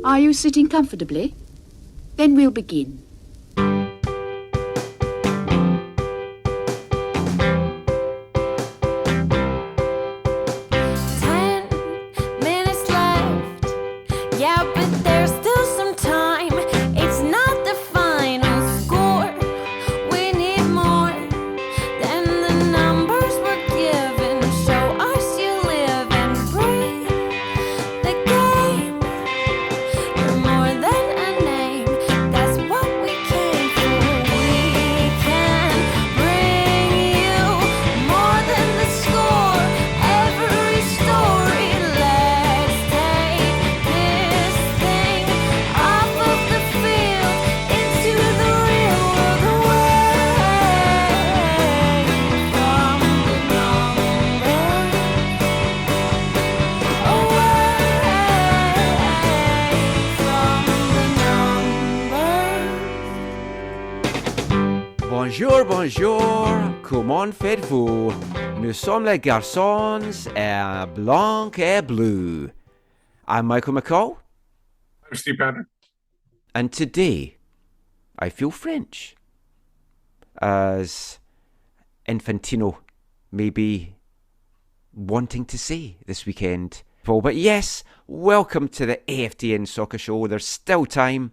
Are you sitting comfortably? Then we'll begin. 10 minutes left. Yeah, but there's still some time. It's not the final score. We need more than the numbers we're given. Show us you live and breathe the game. You're more than a name. That's what we came for. We can bring you more than the score. Every story. Let's take this thing off of the field into the real world, away from the numbers, away from the numbers. Bonjour, bonjour, comment faites-vous? Nous sommes les garçons blancs et bleus. I'm Michael McCall, I'm Steve Pander. and today I feel French, as Infantino may be wanting to say this weekend. But yes, welcome to the AFTN Soccer Show. There's still time.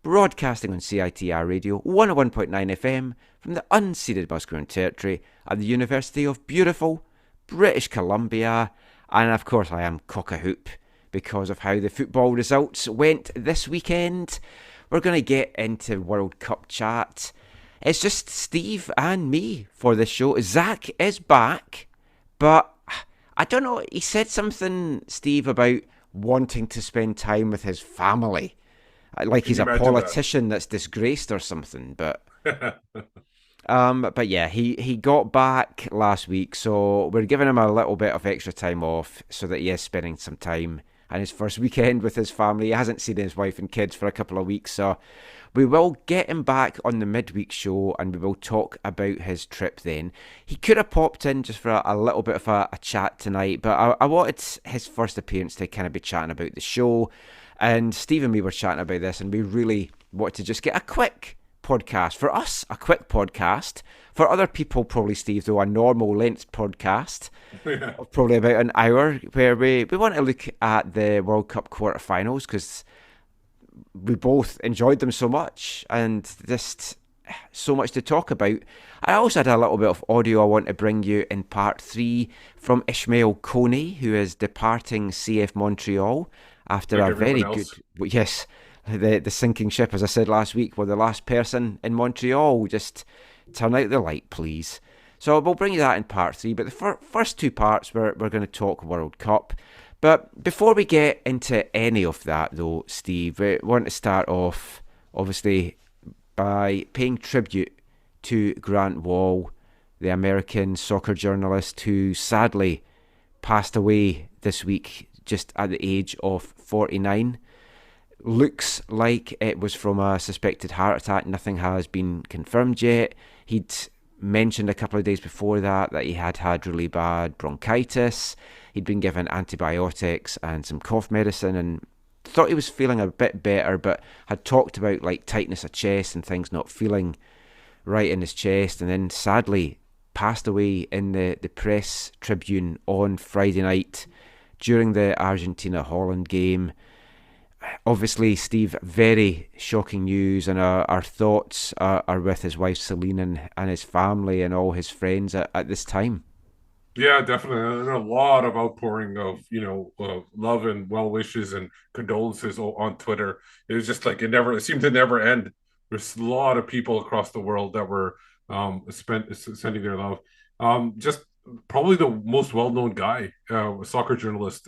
Broadcasting on CITR Radio 101.9 FM from the unceded Musqueam territory at the University of beautiful British Columbia. And of course I am cock-a-hoop because of how the football results went this weekend. We're going to get into World Cup chat. It's just Steve and me for this show. Zach is back, but I don't know, he said something, Steve, about wanting to spend time with his family. Like he's a politician that's disgraced or something, but yeah, he got back last week, so we're giving him a little bit of extra time off so that he is spending some time on his first weekend with his family. He hasn't seen his wife and kids for a couple of weeks, so we will get him back on the midweek show and we will talk about his trip then. He could have popped in just for a little bit of a chat tonight, but I wanted his first appearance to kind of be chatting about the show. And Steve and me were chatting about this, and we really wanted to just get a quick podcast. For us, a quick podcast. For other people, probably, Steve, though, a normal length podcast. Yeah. Probably about an hour, where we want to look at the World Cup quarterfinals, because we both enjoyed them so much, and just so much to talk about. I also had a little bit of audio I want to bring you in part 3 from Ismael Koné, who is departing CF Montreal after Like a very everyone good, else. well, yes, the sinking ship, as I said last week, were the last person in Montreal. Just turn out the light, please. So we'll bring you that in part 3. But the first two parts, we're going to talk World Cup. But before we get into any of that, though, Steve, we want to start off, obviously, by paying tribute to Grant Wahl, the American soccer journalist who sadly passed away this week, just at the age of 49. Looks like it was from a suspected heart attack. Nothing has been confirmed yet. He'd mentioned a couple of days before that he had really bad bronchitis. He'd been given antibiotics and some cough medicine and thought he was feeling a bit better, but had talked about like tightness of chest and things not feeling right in his chest, and then sadly passed away in the press tribune on Friday night during the Argentina-Holland game. Obviously, Steve, very shocking news, and our thoughts are with his wife Celine and his family and all his friends at this time. Yeah, definitely. And a lot of outpouring of, love and well wishes and condolences on Twitter. It was just like it seemed to never end. There's a lot of people across the world that were sending their love. Just probably the most well-known guy, soccer journalist.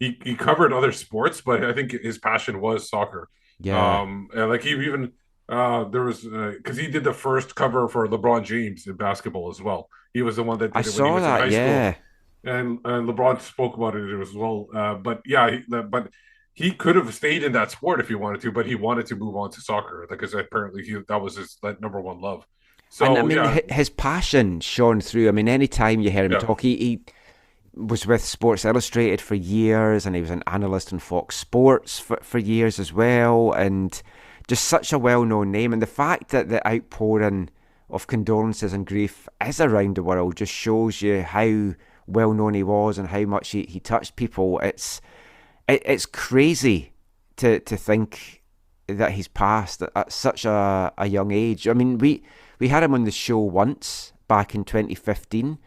He covered other sports, but I think his passion was soccer. Yeah. And like he even there was because he did the first cover for LeBron James in basketball as well. He was the one that did I it when he saw was that, in high yeah. school, and LeBron spoke about it as well. But yeah, but he could have stayed in that sport if he wanted to, but he wanted to move on to soccer because apparently that was his number one love. And I So mean, yeah, his passion shone through. I mean, any time you hear him yeah. talk, was with Sports Illustrated for years, and he was an analyst on Fox Sports for years as well, and just such a well-known name. And the fact that the outpouring of condolences and grief is around the world just shows you how well-known he was and how much he touched people. It's crazy to think that he's passed at such a young age. I mean, we had him on the show once back in 2015.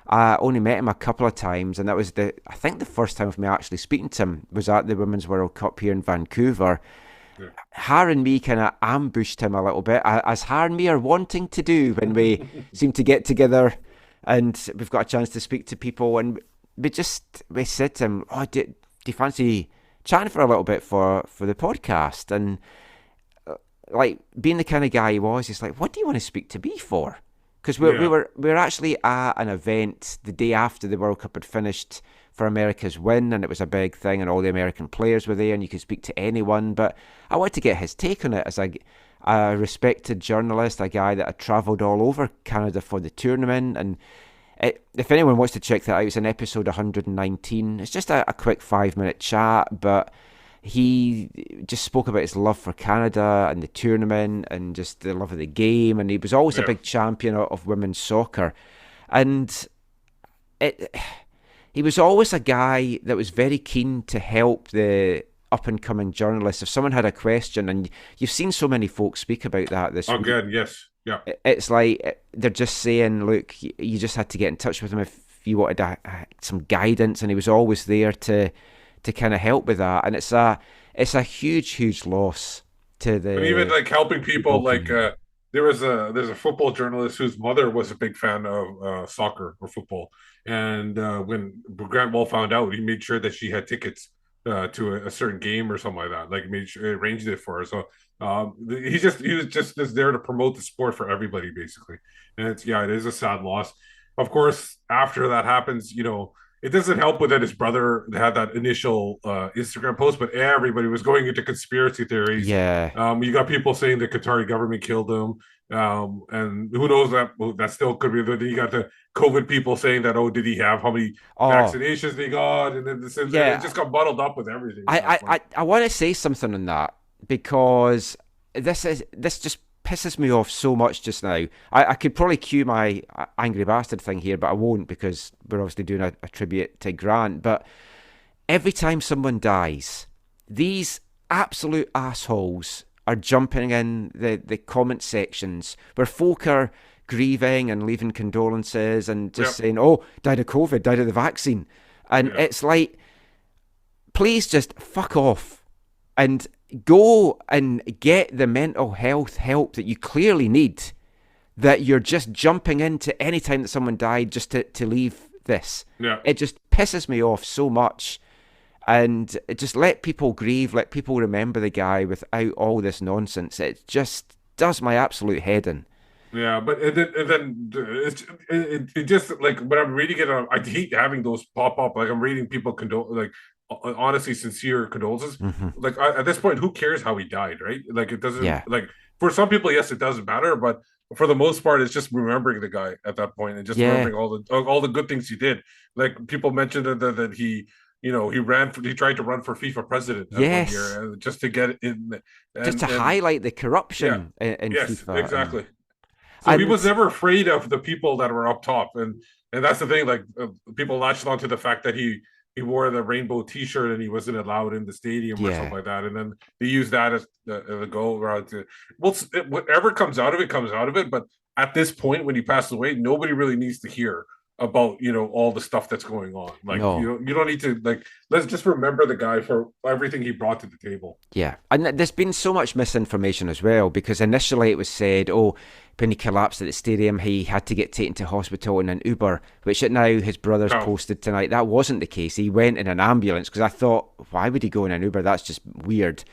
I only met him a couple of times, and that was I think the first time of me actually speaking to him was at the Women's World Cup here in Vancouver. Yeah. Har and me kind of ambushed him a little bit, as Har and me are wanting to do when we seem to get together and we've got a chance to speak to people. And we said to him, "Oh, do you fancy chatting for a little bit for the podcast?" And like, being the kind of guy he was, he's like, "What do you want to speak to me for?" Because we were actually at an event the day after the World Cup had finished for America's win, and it was a big thing, and all the American players were there, and you could speak to anyone. But I wanted to get his take on it as a respected journalist, a guy that had travelled all over Canada for the tournament. And if anyone wants to check that out, it's in episode 119. It's just a quick 5-minute chat, but he just spoke about his love for Canada and the tournament and just the love of the game. And he was always a big champion of women's soccer. And he was always a guy that was very keen to help the up-and-coming journalists. If someone had a question, and you've seen so many folks speak about that this week. Again, yes. Yeah. It's like they're just saying, look, you just had to get in touch with him if you wanted some guidance, and he was always there to kind of help with that. And it's a huge loss to the... And even like helping people, like there's a football journalist whose mother was a big fan of soccer or football, and when Grant Wall found out, he made sure that she had tickets to a certain game or something like that. Like, arranged it for her. So he was just there to promote the sport for everybody, basically. And it is a sad loss. Of course, after that happens, it doesn't help with that his brother had that initial Instagram post, but everybody was going into conspiracy theories. Yeah. You got people saying the Qatari government killed him. And who knows, that still could be. Then you got the COVID people saying that, did he have how many vaccinations they got? And then it just got muddled up with everything. I want to say something on that, because this just pisses me off so much just now. I could probably cue my angry bastard thing here, but I won't, because we're obviously doing a tribute to Grant. But every time someone dies, these absolute assholes are jumping in the comment sections where folk are grieving and leaving condolences and just saying, died of COVID, died of the vaccine. And it's like, please just fuck off and go and get the mental health help that you clearly need, that you're just jumping into any time that someone died just to leave this. Yeah. It just pisses me off so much. And just let people grieve, let people remember the guy without all this nonsense. It just does my absolute head in. Yeah, but then it just, like, when I'm reading it, I hate having those pop up. Like, I'm reading people honestly sincere condolences. Mm-hmm. Like, at this point, who cares how he died, right? Like, it doesn't, like, for some people, yes, it doesn't matter, but for the most part, it's just remembering the guy at that point and just remembering all the good things he did. Like, people mentioned that he, he tried to run for FIFA president one year just to get in, just to highlight the corruption in FIFA. Exactly. So he was never afraid of the people that were up top, and that's the thing. Like, people latched onto the fact that he wore the rainbow T-shirt and he wasn't allowed in the stadium or something like that, and then they used that as the go around to. Well, whatever comes out of it comes out of it. But at this point, when he passed away, nobody really needs to hear about all the stuff that's going on. Like, you don't need to, like, let's just remember the guy for everything he brought to the table. Yeah, and there's been so much misinformation as well, because initially it was said, when he collapsed at the stadium, he had to get taken to hospital in an Uber, which now his brother's posted tonight. That wasn't the case. He went in an ambulance, because I thought, why would he go in an Uber? That's just weird.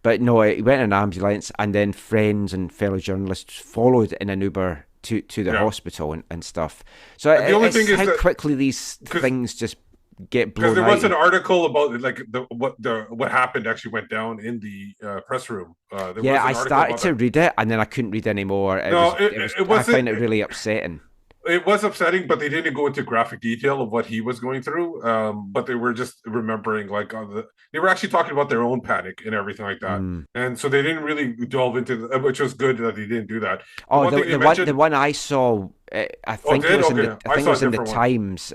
But no, he went in an ambulance, and then friends and fellow journalists followed in an Uber to the hospital and stuff. So the only thing is how quickly these things just get blown out. Because there was an article about, like, what happened actually went down in the press room. I started to read it, and then I couldn't read anymore. I find it really upsetting. It was upsetting, but they didn't go into graphic detail of what he was going through. But they were just remembering, like, they were actually talking about their own panic and everything like that. Mm. And so they didn't really delve into, which was good that they didn't do that. The Oh, one the thing they the one the mentioned, one I saw, I oh, think it did was in okay, I I think it saw a was in the different one. Times,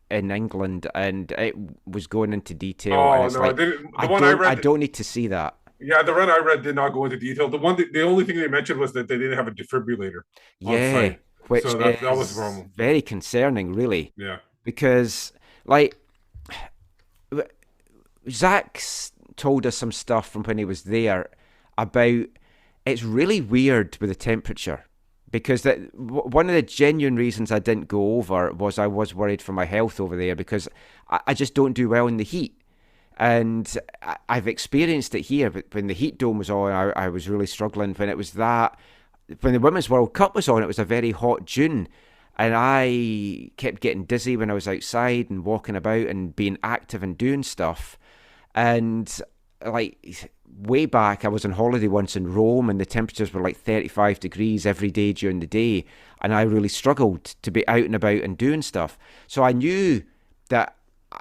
in England, and it was going into detail, and Oh it's no, I like, didn't. The one I I read, don't need to see that. yeah, the one I read did not go into detail. The only thing they mentioned was that they didn't have a defibrillator on Yeah, site, which so that was the is problem. very concerning, really, Yeah. because like Zach's told us some stuff from when he was there about it's really weird with the temperature because one of the genuine reasons I didn't go over was I was worried for my health over there because I just don't do well in the heat. And I've experienced it here, but when the heat dome was on, I was really struggling. When the Women's World Cup was on, it was a very hot June, and I kept getting dizzy when I was outside and walking about and being active and doing stuff. And like way back, I was on holiday once in Rome, and the temperatures were like 35 degrees every day during the day, and I really struggled to be out and about and doing stuff. So I knew that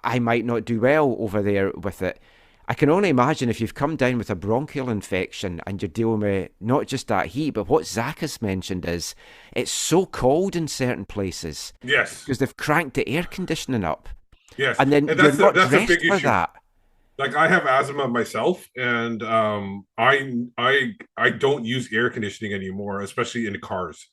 I might not do well over there with it. I can only imagine if you've come down with a bronchial infection and you're dealing with not just that heat, but what Zach has mentioned is it's so cold in certain places Yes. because they've cranked the air conditioning up, Yes, and then and you're not that's a dressed big for issue. that. Like I have asthma myself, and I don't use air conditioning anymore, especially in cars,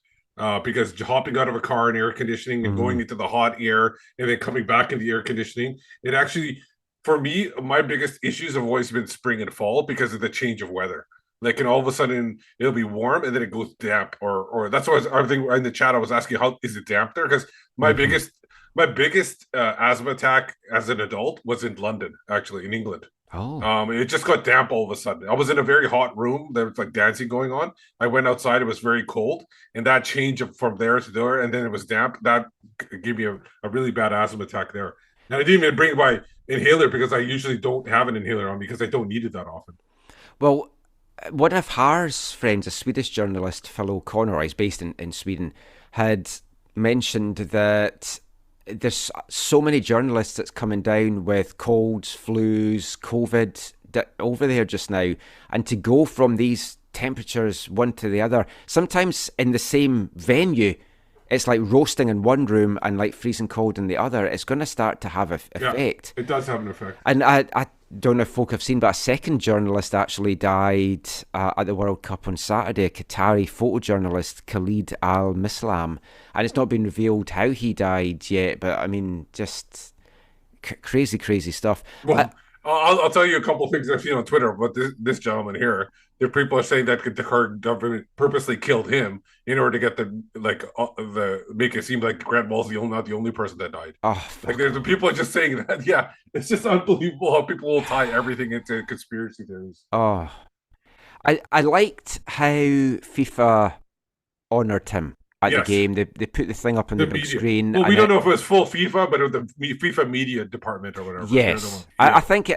because hopping out of a car in air conditioning and going Mm. into the hot air and then coming back into air conditioning, it actually, for me, my biggest issues have always been spring and fall because of the change of weather. Like, and all of a sudden it'll be warm and then it goes damp, or that's why I think in the chat I was asking how is it damp there because my Mm-hmm. biggest my biggest asthma attack as an adult was in London, actually, in England. Oh, It just got damp all of a sudden. I was in a very hot room. There was like dancing going on. I went outside. It was very cold, and that change from there to there, and then it was damp. That gave me a really bad asthma attack there. And I didn't even bring my inhaler because I usually don't have an inhaler on me because I don't need it that often. well, one of Har's friends, a Swedish journalist, Phil O'Connor, he's based in Sweden, had mentioned that there's so many journalists that's coming down with colds, flus, COVID over there just now, and to go from these temperatures one to the other, sometimes in the same venue, it's like roasting in one room and like freezing cold in the other. It's going to start to have Yeah, effect. it does have an effect. And I don't know if folk have seen, but a second journalist actually died at the World Cup on Saturday, a Qatari photojournalist, Khalid Al-Mislam. And it's not been revealed how he died yet, but I mean, just crazy, crazy stuff. Well, I'll tell you a couple of things I've seen on Twitter about this gentleman here. The people are saying that the current government purposely killed him in order to get the make it seem like Grant Wall's not the only person that died. Oh, Like fuck. there's the people are just saying that. Yeah, it's just unbelievable how people will tie everything into conspiracy theories. Oh. I liked how FIFA honoured him at the Yes, game. They put the thing up on the the big media. screen. Well, we And don't know if it was full FIFA, but it was the FIFA media department or whatever. They're the one. yes, I Yeah, think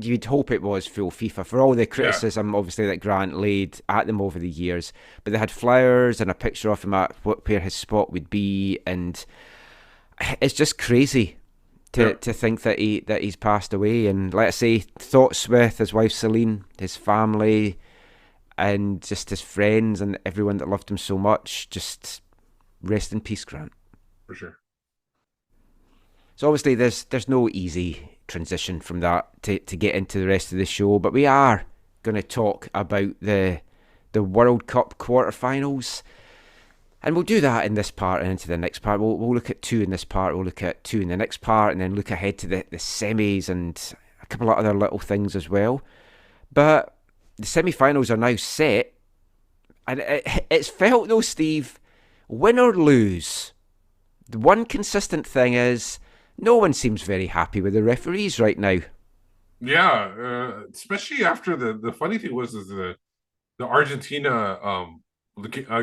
you'd hope it was full FIFA for all the yeah. criticism, obviously, that Grant laid at them over the years. But they had flowers and a picture of him at where his spot would be, and it's just crazy Yeah. to think that he's passed away. And let's say thoughts with his wife Celine, his family, and just his friends and everyone that loved him so much. Just rest in peace, Grant. For sure. So obviously there's no easy transition from that to get into the rest of the show, but we are going to talk about the World Cup quarterfinals, and we'll do that in this part and into the next part. We'll look at two in this part, we'll look at two in the next part, and then look ahead to the semis and a couple of other little things as well. But the semi-finals are now set, and it's felt though, Steve, win or lose, the one consistent thing is no one seems very happy with the referees right now. Yeah, especially after the funny thing was is the Argentina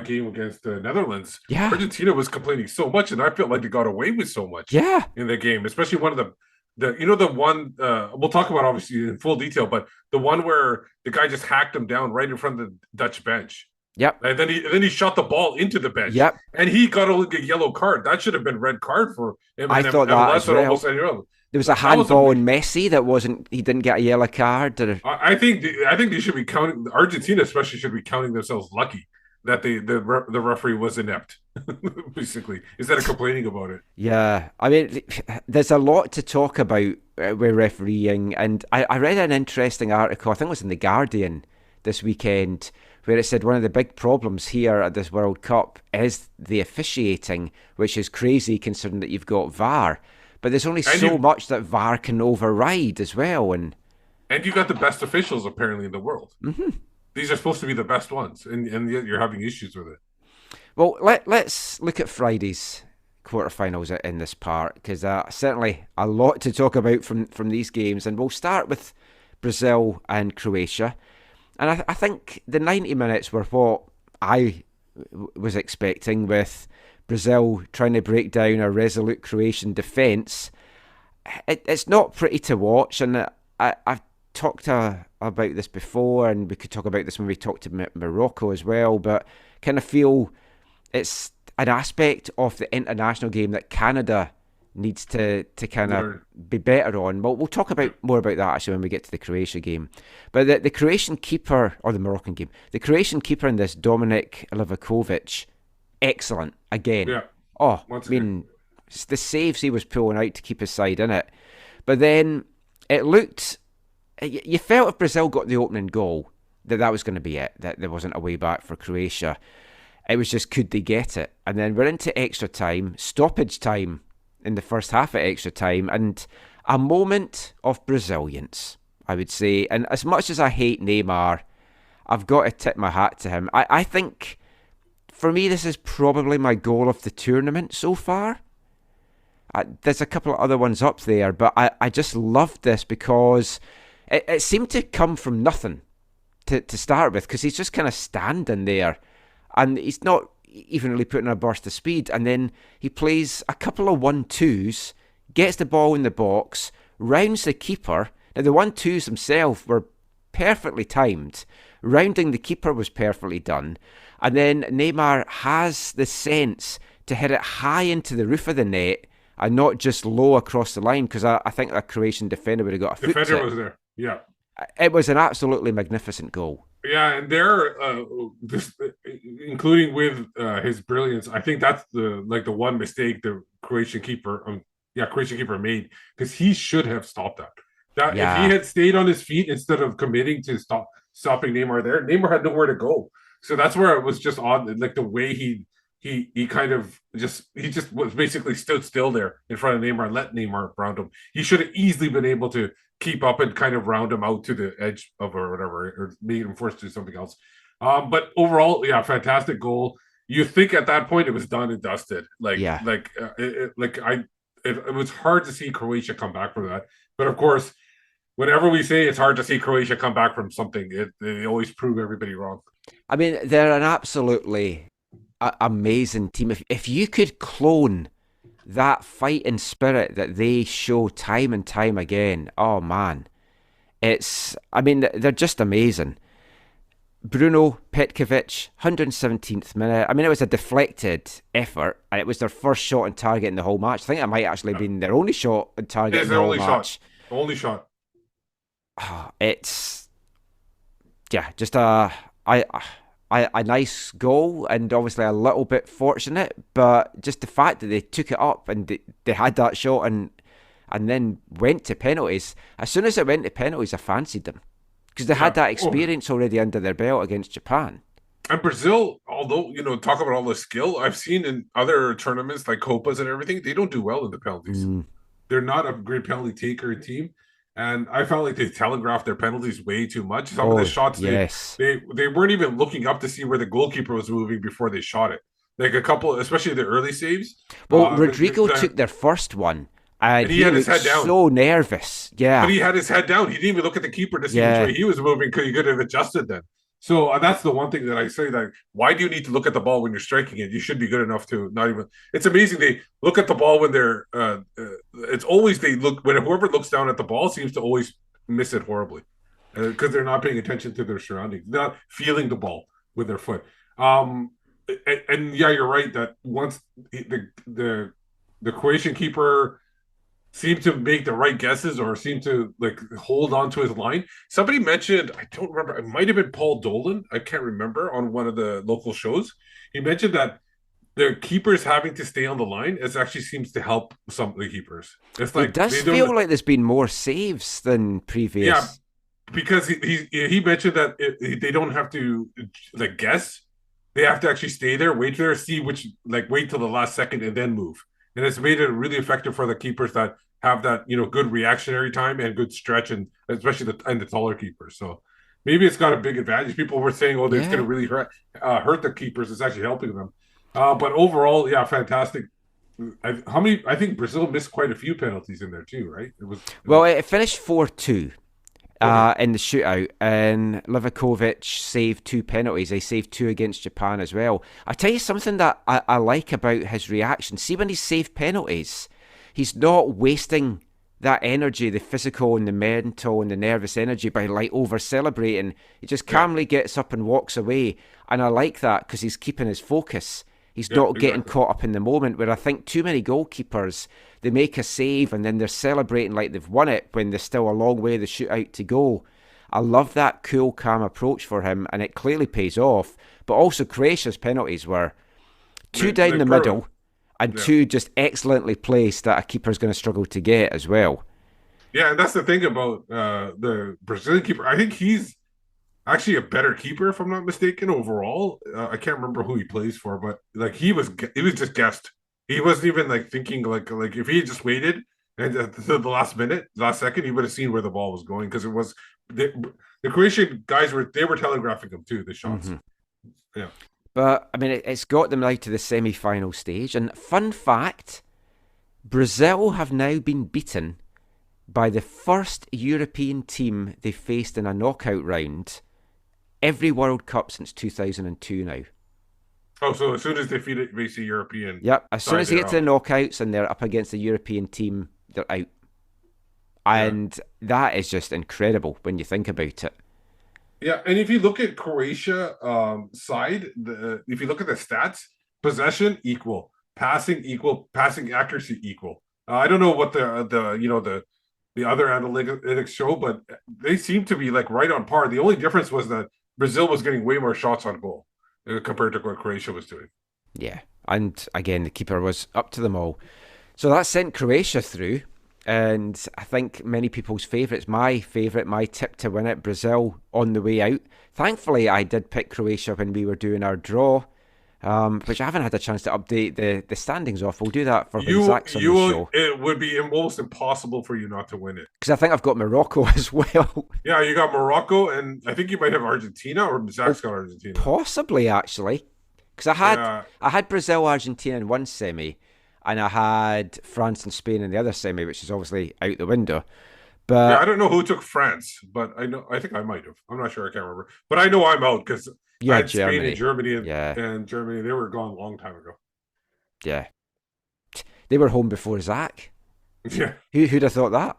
game against the Netherlands. Yeah, Argentina was complaining so much, and I felt like they got away with so much yeah. in the game. Especially one of the one we'll talk about obviously in full detail, but the one where the guy just hacked him down right in front of the Dutch bench. Yep. And then he shot the ball into the bench, Yep. and he got a yellow card. That should have been red card for him. I And thought that MLS as had almost well. ended up. There was a That was handball a. in Messi that wasn't. He didn't get a yellow card. I think they should be counting. Argentina especially should be counting themselves lucky that the referee was inept, basically, instead of complaining about it. Yeah, I mean, there's a lot to talk about with refereeing, and I read an interesting article. I think it was in the Guardian this weekend, where it said one of the big problems here at this World Cup is the officiating, which is crazy considering that you've got VAR. But there's only so much that VAR can override as well, and you got the best officials apparently in the world. Mm-hmm. These are supposed to be the best ones, and yet you're having issues with it. Well, let's look at Friday's quarterfinals in this part, because certainly a lot to talk about from these games, and we'll start with Brazil and Croatia. And I think the 90 minutes were what I was expecting, with Brazil trying to break down a resolute Croatian defence. It's not pretty to watch, and I've talked about this before, and we could talk about this when we talked to Morocco as well, but kind of feel it's an aspect of the international game that Canada needs to kind of be better on. Well, we'll talk more about that actually when we get to the Croatia game. But the Croatian keeper, or the Moroccan game, the Croatian keeper in this, Dominik Livakovic, excellent again. Yeah. Oh, I mean, the saves he was pulling out to keep his side in it. But then it looked, you felt if Brazil got the opening goal, that was going to be it, that there wasn't a way back for Croatia. It was just, could they get it? And then we're into extra time, stoppage time in the first half of extra time, and a moment of Brazilians, I would say. And as much as I hate Neymar, I've got to tip my hat to him. I think, for me, this is probably my goal of the tournament so far. There's a couple of other ones up there, but I just loved this because it seemed to come from nothing to start with, because he's just kind of standing there, and he's not even really putting a burst of speed, and then he plays a couple of 1-2s, gets the ball in the box, rounds the keeper. Now the 1-2s themselves were perfectly timed, rounding the keeper was perfectly done, and then Neymar has the sense to hit it high into the roof of the net and not just low across the line, because I think a Croatian defender would have got a foot. Defender was there, yeah. It was an absolutely magnificent goal. Yeah, and there, including with his brilliance, I think that's the one mistake the Croatian keeper made, because he should have stopped that. If he had stayed on his feet instead of committing to stopping Neymar there, Neymar had nowhere to go. So that's where it was just odd, like the way he just was basically stood still there in front of Neymar, let Neymar round him. He should have easily been able to keep up and kind of round him out to the edge of or whatever, or made him forced to do something else. But overall, yeah, fantastic goal. You think at that point it was done and dusted. It was hard to see Croatia come back from that. But of course, whenever we say it's hard to see Croatia come back from something, they always prove everybody wrong. I mean, they're an absolutely amazing team. If you could clone that fighting spirit that they show time and time again, oh man, they're just amazing. Bruno Petkovic, 117th minute. I mean, it was a deflected effort, and it was their first shot on target in the whole match. I think it might actually have been their only shot on target in the whole match. Only shot. It's just a nice goal, and obviously a little bit fortunate, but just the fact that they took it up and they had that shot and then went to penalties. As soon as it went to penalties, I fancied them, because they had that experience already under their belt against Japan. And Brazil, although, talk about all the skill, I've seen in other tournaments like Copas and everything, they don't do well in the penalties. They're not a great penalty taker team. And I felt like they telegraphed their penalties way too much. Some of the shots, they weren't even looking up to see where the goalkeeper was moving before they shot it. Like a couple, especially the early saves. Well, Rodrigo took their first one, and he had his head down. So nervous, yeah. But he had his head down. He didn't even look at the keeper to see which way he was moving, because he could have adjusted then. So that's the one thing that I say, that why do you need to look at the ball when you're striking it? You should be good enough to not even. It's amazing they look at the ball when they're. It's always they look when whoever looks down at the ball seems to always miss it horribly, because they're not paying attention to their surroundings, not feeling the ball with their foot. And yeah, you're right that once the Croatian keeper seemed to make the right guesses or seemed to like hold on to his line. Somebody mentioned, I don't remember, it might have been Paul Dolan, I can't remember, on one of the local shows. He mentioned that the keepers having to stay on the line is actually seems to help some of the keepers. It's It like does they don't, feel like there's been more saves than yeah, previous. because he mentioned that they don't have to like guess. They have to actually stay there, wait there, see which like wait till the last second and then move. And it's made it really effective for the keepers that have that good reactionary time and good stretch, and especially the taller keepers. So maybe it's got a big advantage. People were saying, "Oh, it's going Yeah. to really hurt the keepers." It's actually helping them. But overall, yeah, fantastic. How many? I think Brazil missed quite a few penalties in there too, right? Well, it finished 4-2. Okay. In the shootout, and Livakovic saved 2 penalties. He saved 2 against Japan as well. I tell you something that I like about his reaction. See, when he saved penalties, he's not wasting that energy, the physical and the mental and the nervous energy, by like over celebrating. He just Yeah. calmly gets up and walks away, and I like that because he's keeping his focus. He's Yeah. not getting Exactly. caught up in the moment, where I think too many goalkeepers, they make a save and then they're celebrating like they've won it when there's still a long way the shootout to go. I love that cool, calm approach for him, and it clearly pays off. But also, Croatia's penalties were 2 down the Perfect. middle and Yeah. 2 just excellently placed that a keeper's going to struggle to get as well. Yeah, and that's the thing about the Brazilian keeper. I think he's actually a better keeper, if I'm not mistaken. Overall, I can't remember who he plays for, but like he was just guessed. He wasn't even like thinking like if he had just waited and at the last minute, last second, he would have seen where the ball was going because it was the Croatian guys were telegraphing him too the shots. hmm Yeah. But, I mean, it's got them now to the semi-final stage. And fun fact, Brazil have now been beaten by the first European team they faced in a knockout round every World Cup since 2002 now. Oh, so as soon as they face a European Yep, as soon side, as they they're get to the out. knockouts and they're up against a European team, they're out. Yeah. And that is just incredible when you think about it. Yeah, and if you look at Croatia side, if you look at the stats, possession equal, passing accuracy equal. I don't know what the other analytics show, but they seem to be like right on par. The only difference was that Brazil was getting way more shots on goal compared to what Croatia was doing. Yeah, and again, the keeper was up to them all. So that sent Croatia through, and I think many people's favourites, my favourite, my tip to win it, Brazil on the way out. Thankfully, I did pick Croatia when we were doing our draw, which I haven't had a chance to update the standings off. We'll do that for when You Zach's on the you show, it would be almost impossible for you not to win it. because I think I've got Morocco as well. Yeah, you got Morocco, and I think you might have Argentina, or Oh, Zach's got Argentina. possibly, actually, because Yeah, I had Brazil, Argentina in one semi, and I had France and Spain in the other semi, which is obviously out the window. yeah. I But don't know who took France, but I know. I think I might have. I'm not sure. I can't remember. But I know I'm out because you I had had Spain and Germany. Germany, Yeah, and Germany. They were gone a long time ago. yeah. They were home before Zach. Yeah, Who'd have thought that?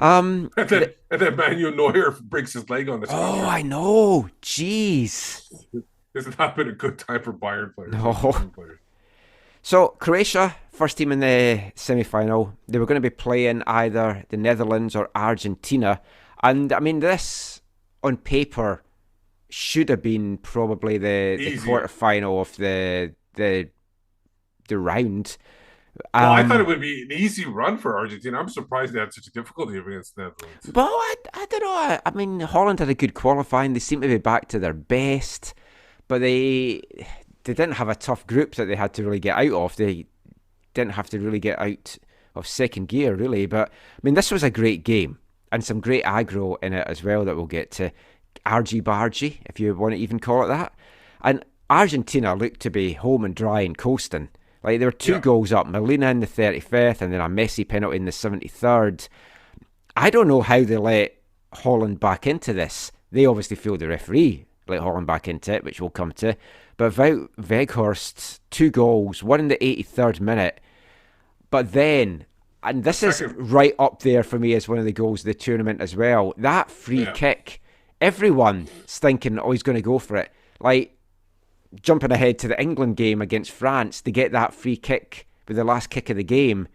Um, and then the, and then Manuel Neuer breaks his leg on the oh, contract. I know. Jeez. It's not been a good time for Bayern players. No. Bayern players. So Croatia, first team in the semi-final. They were going to be playing either the Netherlands or Argentina, and I mean this on paper should have been probably the Easier. quarter-final of the round. Well, I thought it would be an easy run for Argentina. I'm surprised they had such a difficulty against the Netherlands. Well, I don't know. I mean, Holland had a good qualifying. They seem to be back to their best, but they didn't have a tough group that they had to really get out of. They didn't have to really get out of second gear, really. But, I mean, this was a great game and some great aggro in it as well that we'll get to. Argy-bargy, if you want to even call it that. And Argentina looked to be home and dry and coasting. Like, there were 2 Yeah. goals up, Molina in the 35th and then a Messi penalty in the 73rd. I don't know how they let Holland back into this. They obviously feel the referee let Holland back into it, which we'll come to. But Wout Weghorst, 2 goals, one in the 83rd minute. But then, and this is right up there for me as one of the goals of the tournament as well, that free Yeah. kick, everyone's thinking, oh, he's going to go for it. Like, jumping ahead to the England game against France, they get that free kick with the last kick of the game.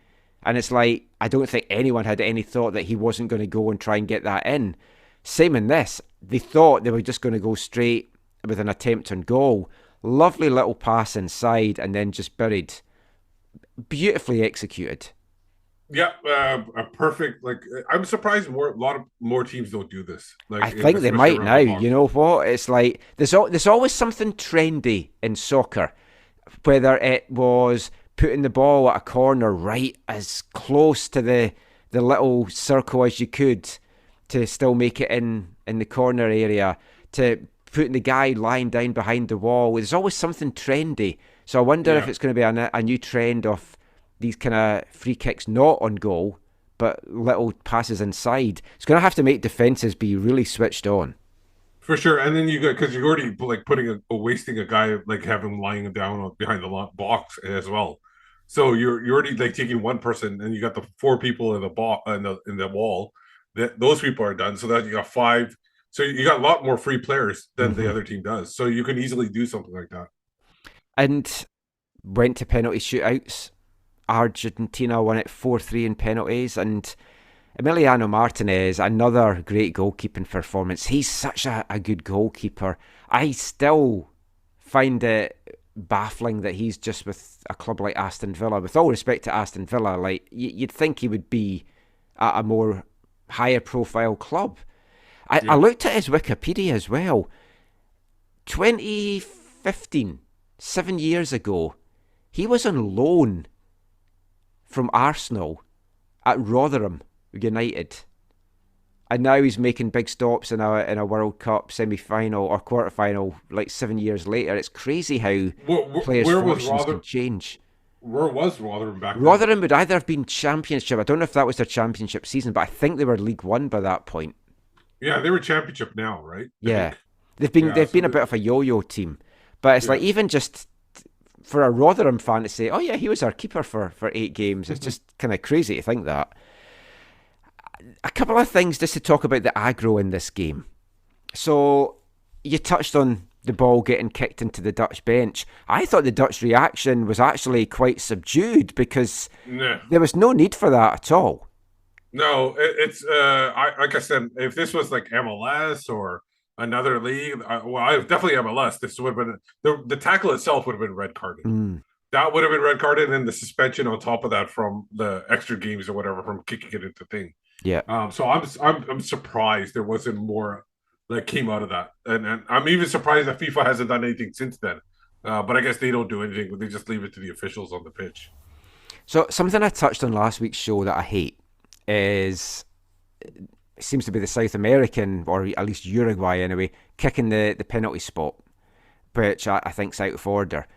And it's like, I don't think anyone had any thought that he wasn't going to go and try and get that in. Same in this. They thought they were just going to go straight with an attempt on goal. Lovely little pass inside and then just buried. Beautifully executed. Yeah, a perfect. Like, I'm surprised a lot of more teams don't do this. Like, I think they might now. You know what? It's like there's always something trendy in soccer, whether it was putting the ball at a corner right as close to the little circle as you could to still make it in the corner area, to putting the guy lying down behind the wall. There's always something trendy. So I wonder if it's going to be a new trend of these kind of free kicks not on goal, but little passes inside. It's going to have to make defenses be really switched on. For sure. And then because you're already like putting wasting a guy, like having him lying down behind the box as well. So you're already like taking one person, and you got the 4 people in the box in the wall. Those people are done. So that you got 5. So you got a lot more free players than the other team does. So you can easily do something like that. And went to penalty shootouts. Argentina won it 4-3 in penalties, and Emiliano Martinez, another great goalkeeping performance. He's such a good goalkeeper. I still find it baffling that he's just with a club like Aston Villa. With all respect to Aston Villa, like you'd think he would be at a more higher profile club. I looked at his Wikipedia as well. 2015, 7 years ago, he was on loan from Arsenal at Rotherham United, and now he's making big stops in a World Cup semi-final or quarter-final like 7 years later. It's crazy how players' fortunes can change. Where was Rotherham back then? Rotherham would either have been Championship. I don't know if that was their Championship season, but I think they were League One by that point. Yeah, they were Championship now, right? Yeah, they've been a bit of a yo-yo team, but it's like even just for a Rotherham fan to say, oh yeah, he was our keeper for 8 games. It's just kind of crazy to think that. A couple of things just to talk about the aggro in this game. So you touched on the ball getting kicked into the Dutch bench. I thought the Dutch reaction was actually quite subdued because there was no need for that at all. No, it's like I said, if this was like MLS or another league, definitely MLS. This would have been the tackle itself would have been red carded. That would have been red carded, and the suspension on top of that from the extra games or whatever from kicking it into thing. Yeah. So I'm surprised there wasn't more that came out of that, and I'm even surprised that FIFA hasn't done anything since then. But I guess they don't do anything; they just leave it to the officials on the pitch. So something I touched on last week's show that I hate is it seems to be the South American, or at least Uruguay anyway, kicking the penalty spot, which I think's out of order.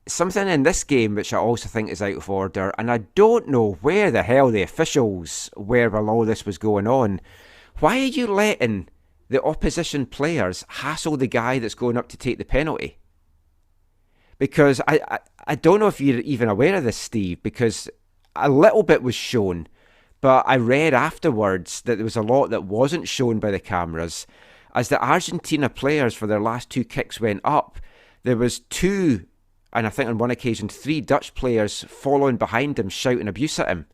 Something in this game which I also think is out of order, and I don't know where the hell the officials were while all this was going on. Why are you letting the opposition players hassle the guy that's going up to take the penalty? Because I don't know if you're even aware of this, Steve, because a little bit was shown, but I read afterwards that there was a lot that wasn't shown by the cameras. As the Argentina players for their last 2 kicks went up, there was 2, and I think on one occasion 3 Dutch players following behind him shouting abuse at him.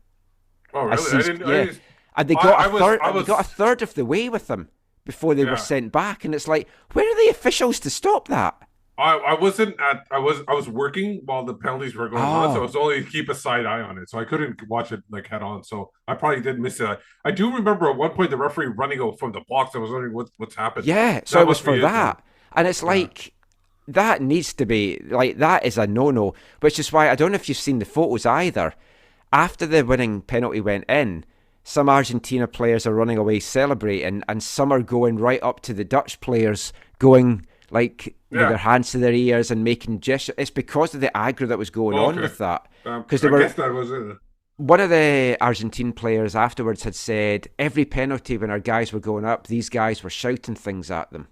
Oh, really? And they got a third of the way with them before they were sent back, and it's like, where are the officials to stop that? I was working while the penalties were going on, so I was only to keep a side eye on it, so I couldn't watch it like head on. So I probably did miss it. I do remember at one point the referee running out from the box. I was wondering what's happened. Yeah, so it was for that, and it's like that needs to be like that is a no-no. Which is why I don't know if you've seen the photos either. After the winning penalty went in, some Argentina players are running away celebrating, and some are going right up to the Dutch players, going like with their hands to their ears and making gestures. It's because of the aggro that was going on with that. Because guess that was it. One of the Argentine players afterwards had said every penalty when our guys were going up, these guys were shouting things at them.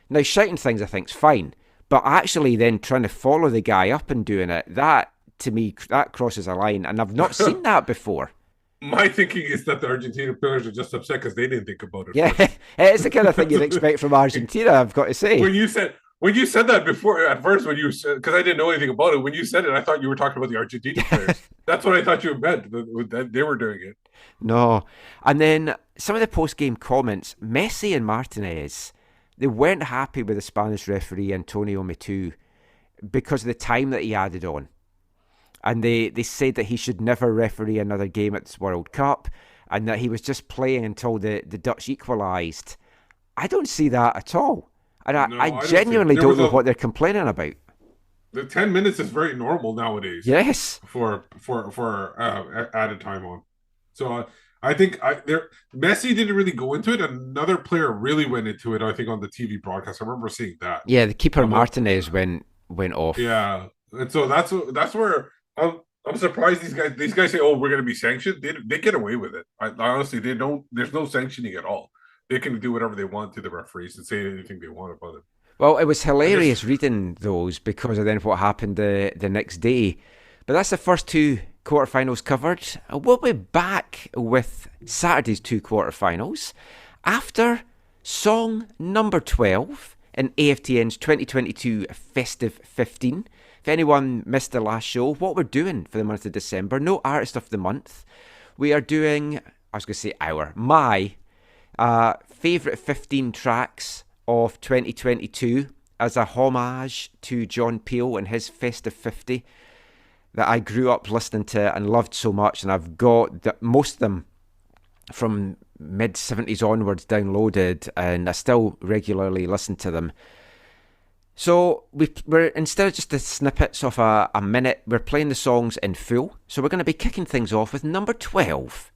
Now, shouting things I think is fine, but actually then trying to follow the guy up and doing it, that to me, that crosses a line, and I've not seen that before. My thinking is that the Argentina players are just upset because they didn't think about it. Yeah, it's the kind of thing you'd expect from Argentina, I've got to say. When you said when you said that before, at first, when you said, because I didn't know anything about it, when you said it, I thought you were talking about the Argentina players. That's what I thought you meant, that they were doing it. No. And then some of the post-game comments, Messi and Martinez, they weren't happy with the Spanish referee, Antonio Mitu, because of the time that he added on. And they said that he should never referee another game at this World Cup, and that he was just playing until the Dutch equalised. I don't see that at all. And I genuinely don't know what they're complaining about. The 10 minutes is very normal nowadays. Yes. For added time on. So I think Messi didn't really go into it. Another player really went into it, I think, on the TV broadcast. I remember seeing that. Yeah, the keeper Martinez went off. Yeah. And so that's where I'm surprised these guys say, "Oh, we're going to be sanctioned." They get away with it. Honestly, they don't. There's no sanctioning at all. They can do whatever they want to the referees and say anything they want about it. Well, it was hilarious reading those because of then what happened the next day. But that's the first two quarterfinals covered. We'll be back with Saturday's two quarterfinals after song number 12 in AFTN's 2022 Festive 15. If anyone missed the last show, what we're doing for the month of December, no artist of the month. We are doing, my favourite 15 tracks of 2022 as a homage to John Peel and his Festive 50 that I grew up listening to and loved so much, and I've got most of them from mid-70s onwards downloaded, and I still regularly listen to them. So we're instead of just the snippets of a minute, we're playing the songs in full. So we're going to be kicking things off with number 12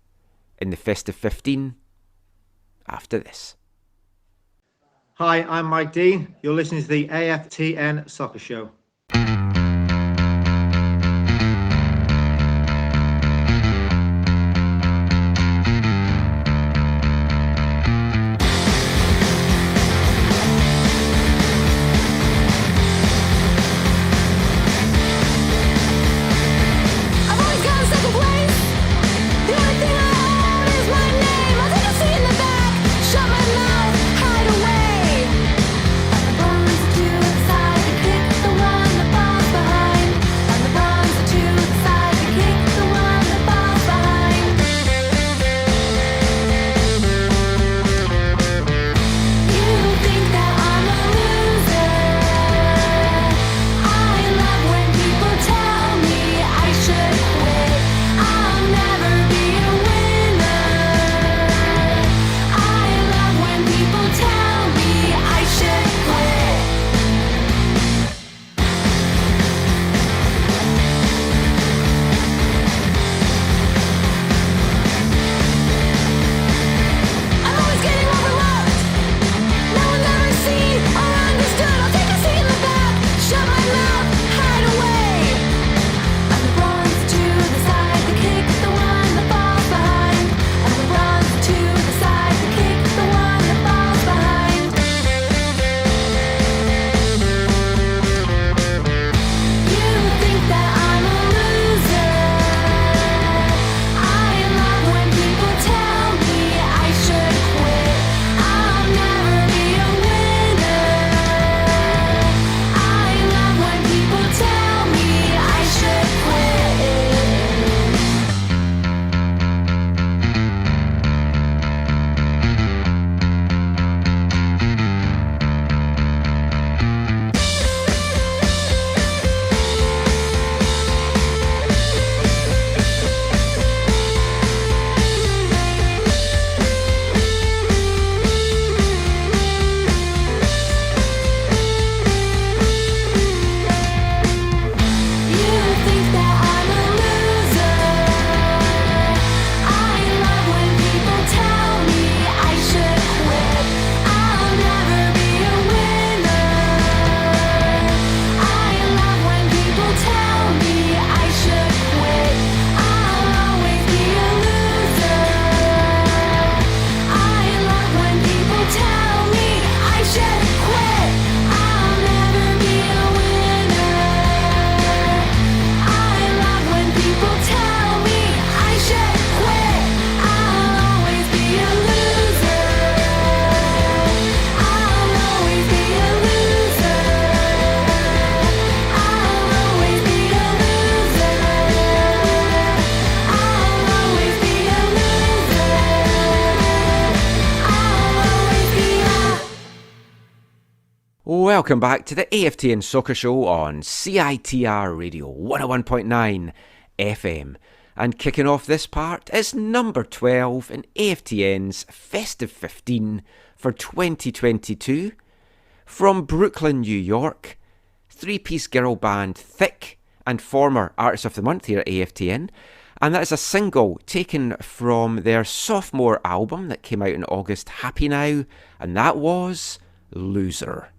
in the Festive 15 after this. Hi, I'm Mike Dean. You're listening to the AFTN Soccer Show. The Welcome back to the AFTN Soccer Show on CITR Radio 101.9 FM. And kicking off this part is number 12 in AFTN's Festive 15 for 2022. From Brooklyn, New York, three-piece girl band Thick and former Artist of the Month here at AFTN. And that is a single taken from their sophomore album that came out in August, Happy Now, and that was Loser.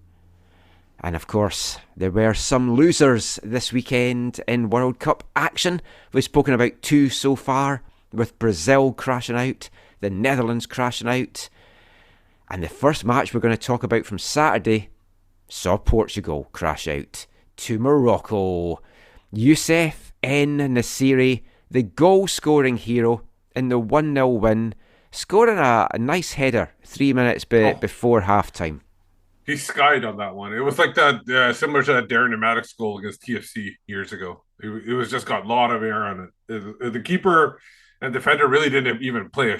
And of course, there were some losers this weekend in World Cup action. We've spoken about two so far, with Brazil crashing out, the Netherlands crashing out. And the first match we're going to talk about from Saturday saw Portugal crash out to Morocco. Youssef En-Nesyri, the goal-scoring hero in the 1-0 win, scoring a nice header 3 minutes before half-time. He skied on that one. It was like that, similar to that Darren Maddox goal against TFC years ago. It was just got a lot of air on it. The keeper and defender really didn't even play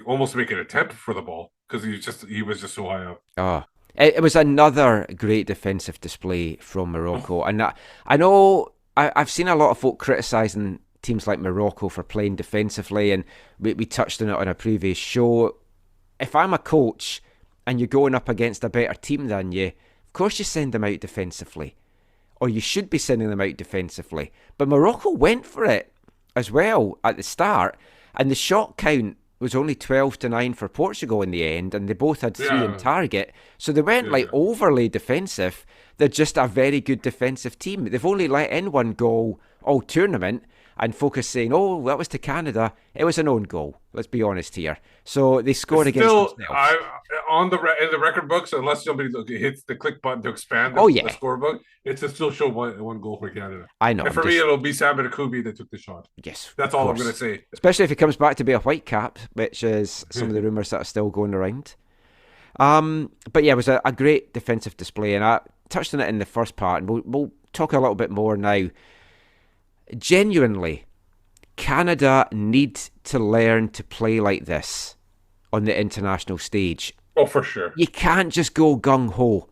almost make an attempt for the ball because he was just so high up. Oh, it was another great defensive display from Morocco, and I know I've seen a lot of folk criticising teams like Morocco for playing defensively, and we touched on it on a previous show. If I'm a coach and you're going up against a better team than you, of course you send them out defensively. Or you should be sending them out defensively. But Morocco went for it as well at the start, and the shot count was only 12-9 for Portugal in the end, and they both had 3 on target. So they weren't overly defensive. They're just a very good defensive team. They've only let in one goal all tournament, and folks saying, oh, that was to Canada. It was an own goal. Let's be honest here. So they scored against themselves. In the record books, unless somebody hits the click button to expand the scorebook, it's to still show one goal for Canada. I know. And for me, it'll be Sam Akubi that took the shot. Yes. That's all I'm going to say. Especially if he comes back to be a Whitecap, which is some of the rumours that are still going around. But yeah, it was a great defensive display, and I touched on it in the first part, and we'll talk a little bit more now. Genuinely, Canada need to learn to play like this on the international stage. Oh, for sure. You can't just go gung-ho.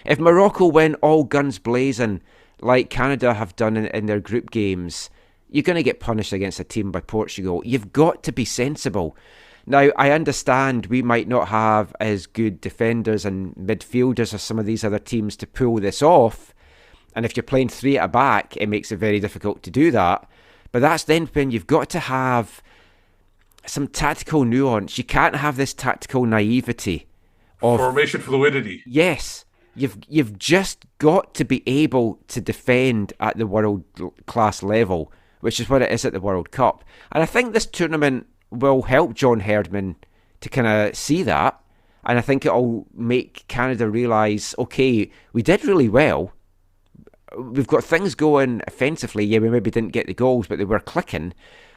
If Morocco went all guns blazing like Canada have done in their group games, you're going to get punished against a team by Portugal. You've got to be sensible. Now, I understand we might not have as good defenders and midfielders as some of these other teams to pull this off. And if you're playing 3 at a back, it makes it very difficult to do that. But that's then when you've got to have some tactical nuance. You can't have this tactical naivety of formation fluidity. Yes, you've just got to be able to defend at the world class level, which is what it is at the World Cup. And I think this tournament will help John Herdman to kind of see that. And I think it'll make Canada realise, okay, we did really well. We've got things going offensively. Yeah, we maybe didn't get the goals, but they were clicking.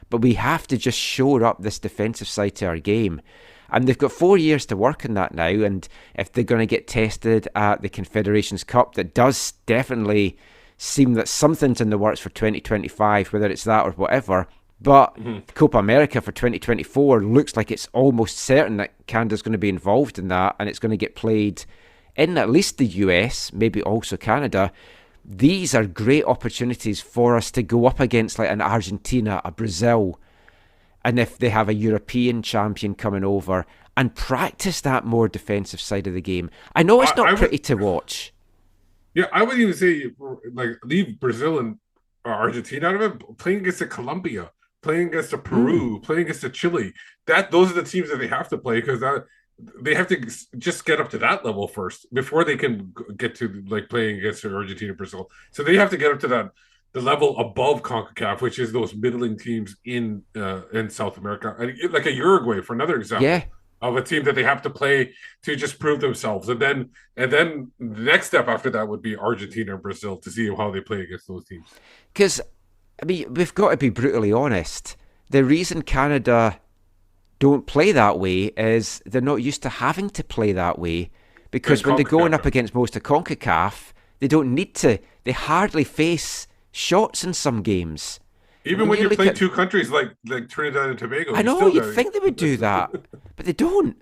But we have to just shore up this defensive side to our game. And they've got 4 years to work on that now. And if they're going to get tested at the Confederations Cup, that does definitely seem that something's in the works for 2025, whether it's that or whatever. But Copa America for 2024 looks like it's almost certain that Canada's going to be involved in that. And it's going to get played in at least the US, maybe also Canada. These are great opportunities for us to go up against like an Argentina, a Brazil, and if they have a European champion coming over, and practice that more defensive side of the game. I know it's not pretty to watch. Yeah, I would even say leave Brazil and Argentina out of it. Playing against Colombia, playing against Peru, playing against Chile. Those are the teams that they have to play because they have to just get up to that level first before they can get to playing against Argentina, Brazil. So they have to get up to the level above CONCACAF, which is those middling teams in South America, and like a Uruguay for another example of a team that they have to play to just prove themselves. And then the next step after that would be Argentina and Brazil to see how they play against those teams. Because I mean, we've got to be brutally honest. The reason Canada don't play that way is they're not used to having to play that way, because when they're going up against most of CONCACAF, they don't need to. They hardly face shots in some games. Even when you're playing two countries like Trinidad and Tobago. I know, you'd think they would do that, but they don't.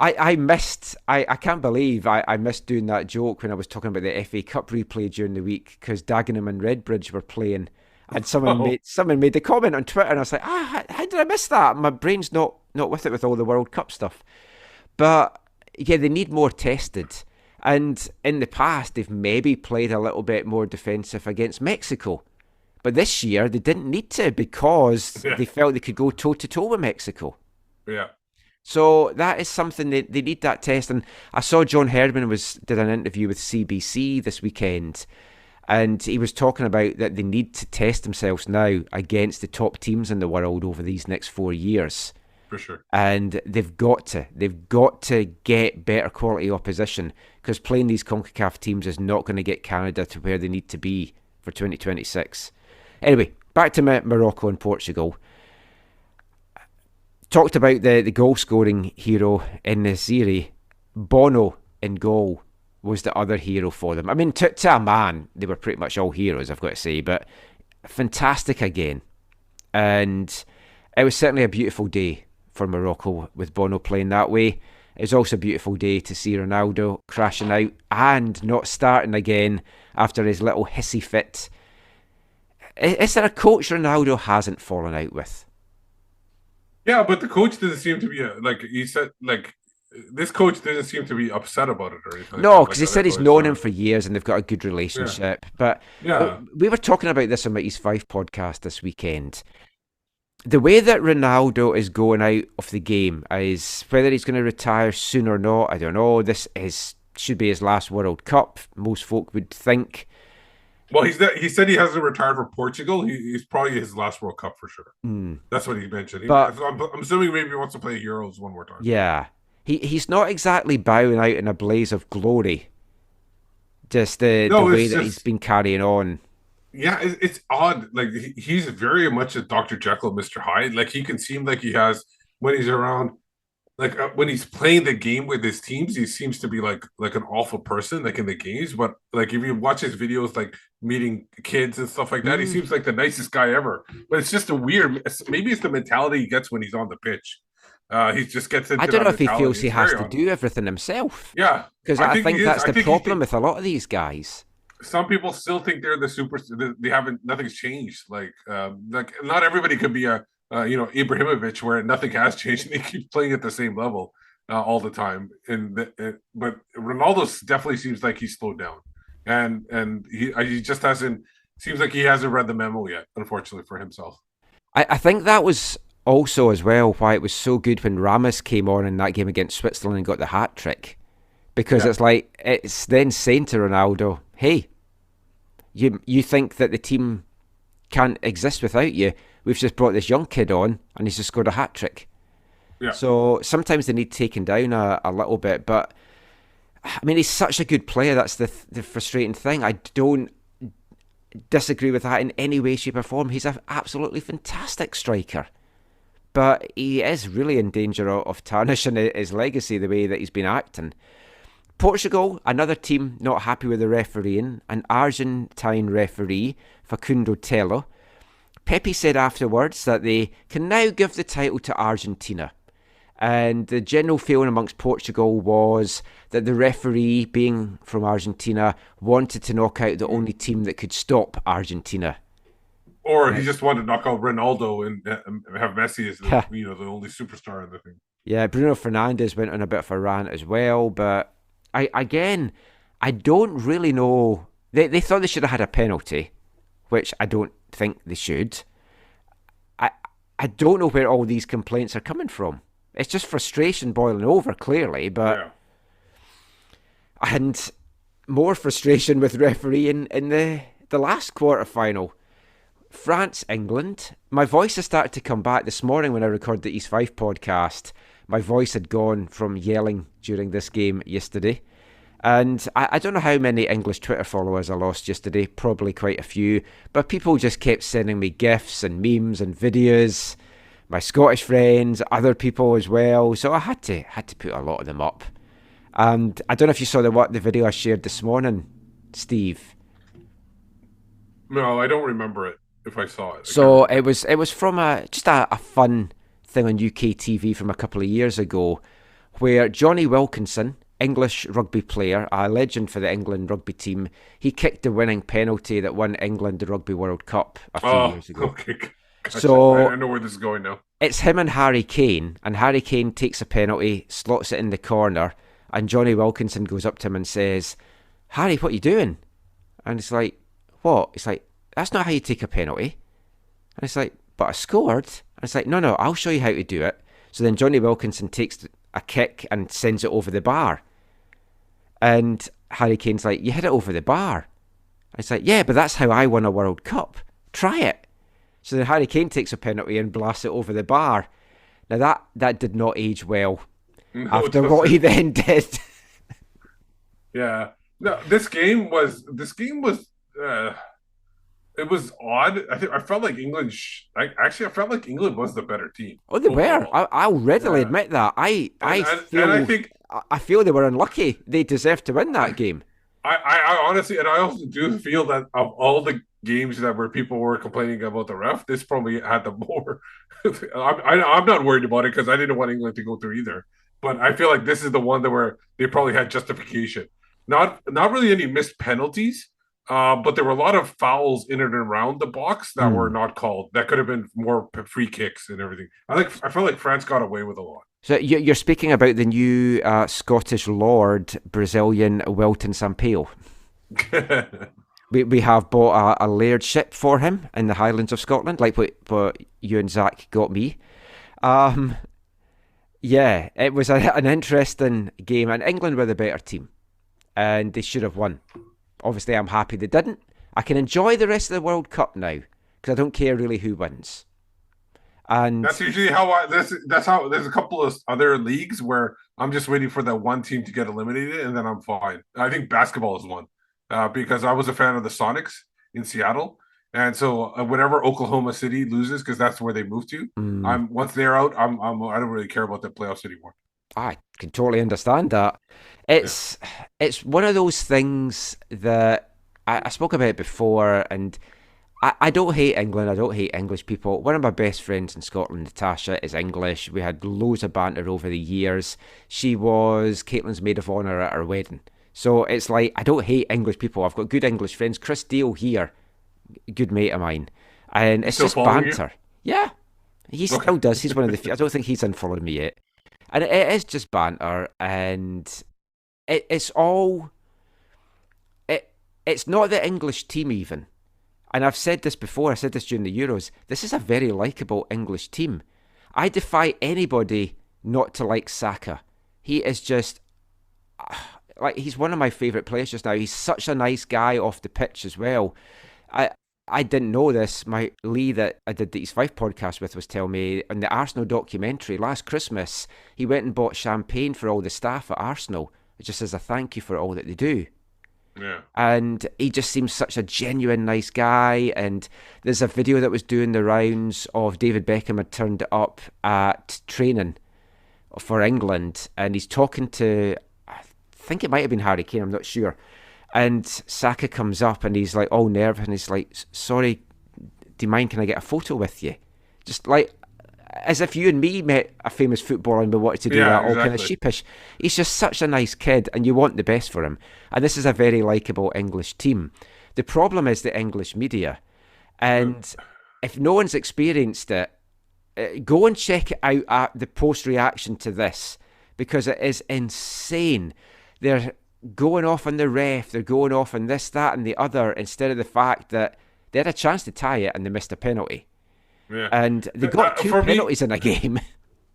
I can't believe I missed doing that joke when I was talking about the FA Cup replay during the week because Dagenham and Redbridge were playing, and Oh, someone made the comment on Twitter, and I was like, how did I miss that? My brain's not with it with all the World Cup stuff. But yeah, they need more tested. And in the past, they've maybe played a little bit more defensive against Mexico. But this year, they didn't need to because yeah, they felt they could go toe to toe with Mexico. yeah. So that is something they need that test. And I saw John Herdman did an interview with CBC this weekend, and he was talking about that they need to test themselves now against the top teams in the world over these next 4 years. For sure. And they've got to get better quality opposition because playing these CONCACAF teams is not going to get Canada to where they need to be for 2026. Anyway, back to Morocco and Portugal. Talked about the goal scoring hero in the series. Bono in goal was the other hero for them. I mean, to a man, they were pretty much all heroes, I've got to say, but fantastic again. And it was certainly a beautiful day for Morocco with Bono playing that way. It was also a beautiful day to see Ronaldo crashing out and not starting again after his little hissy fit. Is there a coach Ronaldo hasn't fallen out with? Yeah, but the coach doesn't seem to be like you said. Like this coach doesn't seem to be upset about it or anything like No, that. because Like he said other he's coaches known him are. for years and they've got a good Yeah, relationship. But yeah. we were talking about this on my East 5 podcast this weekend. The way that Ronaldo is going out of the game is whether he's going to retire soon or not, I don't know. Should be his last World Cup, most folk would think. Well, he said he hasn't retired for Portugal. He's probably his last World Cup for sure. Mm. That's what he mentioned. But I'm assuming maybe he wants to play Euros one more time. yeah, he's not exactly bowing out in a blaze of glory. Just the No, way it's that he's just been carrying on. yeah, it's odd. Like he's very much a Dr. Jekyll, Mr. Hyde. Like he can seem like he has when he's around. Like when he's playing the game with his teams, he seems to be like an awful person, like in the games. But like if you watch his videos, like meeting kids and stuff like that, he Mm. seems like the nicest guy ever. But it's just a weird. Maybe it's the mentality he gets when he's on the pitch. He just gets I into don't that know if he mentality. feels he It's has very to odd. do everything himself. Yeah, Because I I think he think is. that's I the think he problem think with a lot of these guys. some people still think they're the super. They haven't. Nothing's changed. Like not everybody could be a Ibrahimovic where nothing has changed and they keep playing at the same level all the time. But Ronaldo definitely seems like he's slowed down, and he just hasn't. Seems like he hasn't read the memo yet, unfortunately for himself. I think that was also as well why it was so good when Ramos came on in that game against Switzerland and got the hat trick. Because Yeah, it's like, it's then saying to Ronaldo, hey, you think that the team can't exist without you. We've just brought this young kid on and he's just scored a hat trick. yeah. So sometimes they need taken down a little bit. But, I mean, he's such a good player. That's the frustrating thing. I don't disagree with that in any way, shape or form. He's an absolutely fantastic striker. But he is really in danger of tarnishing his legacy the way that he's been acting. Portugal, another team not happy with the refereeing, an Argentine referee, Facundo Tello. Pepe said afterwards that they can now give the title to Argentina. And the general feeling amongst Portugal was that the referee, being from Argentina, wanted to knock out the only team that could stop Argentina. Or he just wanted to knock out Ronaldo and have Messi as the only superstar in the thing. Yeah, Bruno Fernandes went on a bit of a rant as well, but I don't really know. They thought they should have had a penalty, which I don't think they should. I don't know where all these complaints are coming from. It's just frustration boiling over, clearly, but Yeah. and more frustration with refereeing in the last quarter final. France, England. My voice has started to come back this morning when I recorded the East 5 podcast. My voice had gone from yelling during this game yesterday. And I don't know how many English Twitter followers I lost yesterday, probably quite a few. But people just kept sending me GIFs and memes and videos. My Scottish friends, other people as well. So I had to put a lot of them up. And I don't know if you saw the video I shared this morning, Steve. No, I don't remember it if I saw it. So it was from just a fun thing on UK TV from a couple of years ago where Johnny Wilkinson, English rugby player, a legend for the England rugby team, he kicked the winning penalty that won England the Rugby World Cup a few years ago. Okay. Gotcha. So I know where this is going now. it's him and Harry Kane, and Harry Kane takes a penalty, slots it in the corner, and Johnny Wilkinson goes up to him and says, "Harry, what are you doing?" And it's like, "What?" It's like, "That's not how you take a penalty." And it's like, "But I scored." And it's like, no, I'll show you how to do it. So then Johnny Wilkinson takes a kick and sends it over the bar. And Harry Kane's like, "You hit it over the bar." And it's like, "Yeah, but that's how I won a World Cup. Try it." So then Harry Kane takes a penalty and blasts it over the bar. Now that did not age well after what he then did. Yeah. No, this game was it was odd. I felt like England I felt like England was the better team. Oh, they overall. were. I'll readily admit that. I feel they were unlucky. They deserved to win that game. I honestly, and I also do feel that of all the games where people were complaining about the ref, this probably had the more. I'm not worried about it because I didn't want England to go through either. But I feel like this is the one where they probably had justification. Not really any missed penalties, but there were a lot of fouls in and around the box that were not called. That could have been more free kicks and everything. I felt like France got away with a lot. So you're speaking about the new Scottish Lord, Brazilian Wilton Sampaio. We have bought a laird ship for him in the Highlands of Scotland, like what you and Zach got me. Yeah, it was an interesting game, and England were the better team, and they should have won. Obviously, I'm happy they didn't. I can enjoy the rest of the World Cup now, because I don't care really who wins. And that's usually how that's how there's a couple of other leagues where I'm just waiting for that one team to get eliminated and then I'm fine. I think basketball is one because I was a fan of the Sonics in Seattle, and so whenever Oklahoma City loses, because that's where they moved to, once they're out, I don't really care about the playoffs anymore. I can totally understand that. It's one of those things that I spoke about before, and I don't hate England. I don't hate English people. One of my best friends in Scotland, Natasha, is English. We had loads of banter over the years. She was Caitlin's maid of honour at our wedding. So it's like, I don't hate English people. I've got good English friends. Chris Deal here, good mate of mine. And it's just banter. Yeah, he still does. He's one of the few. I don't think he's unfollowed me yet. And it is just banter. And it's all... It's not the English team even. And I've said this before, I said this during the Euros, this is a very likeable English team. I defy anybody not to like Saka. He is just, he's one of my favourite players just now. He's such a nice guy off the pitch as well. I didn't know this. My Lee that I did the East 5 podcast with was telling me in the Arsenal documentary last Christmas, he went and bought champagne for all the staff at Arsenal, just as a thank you for all that they do. Yeah. And he just seems such a genuine nice guy. And there's a video that was doing the rounds of David Beckham had turned up at training for England, and he's talking to, I think it might have been Harry Kane, I'm not sure. And Saka comes up and he's like all nervous and he's like, "Sorry, do you mind, can I get a photo with you?" Just like as if you and me met a famous footballer and we wanted to do that, all kind of sheepish. He's just such a nice kid and you want the best for him. And this is a very likeable English team. The problem is the English media. And if no one's experienced it, go and check it out at the post-reaction to this, because it is insane. They're going off on the ref, they're going off on this, that and the other, instead of the fact that they had a chance to tie it and they missed a penalty. Yeah. And they got two penalties in a game.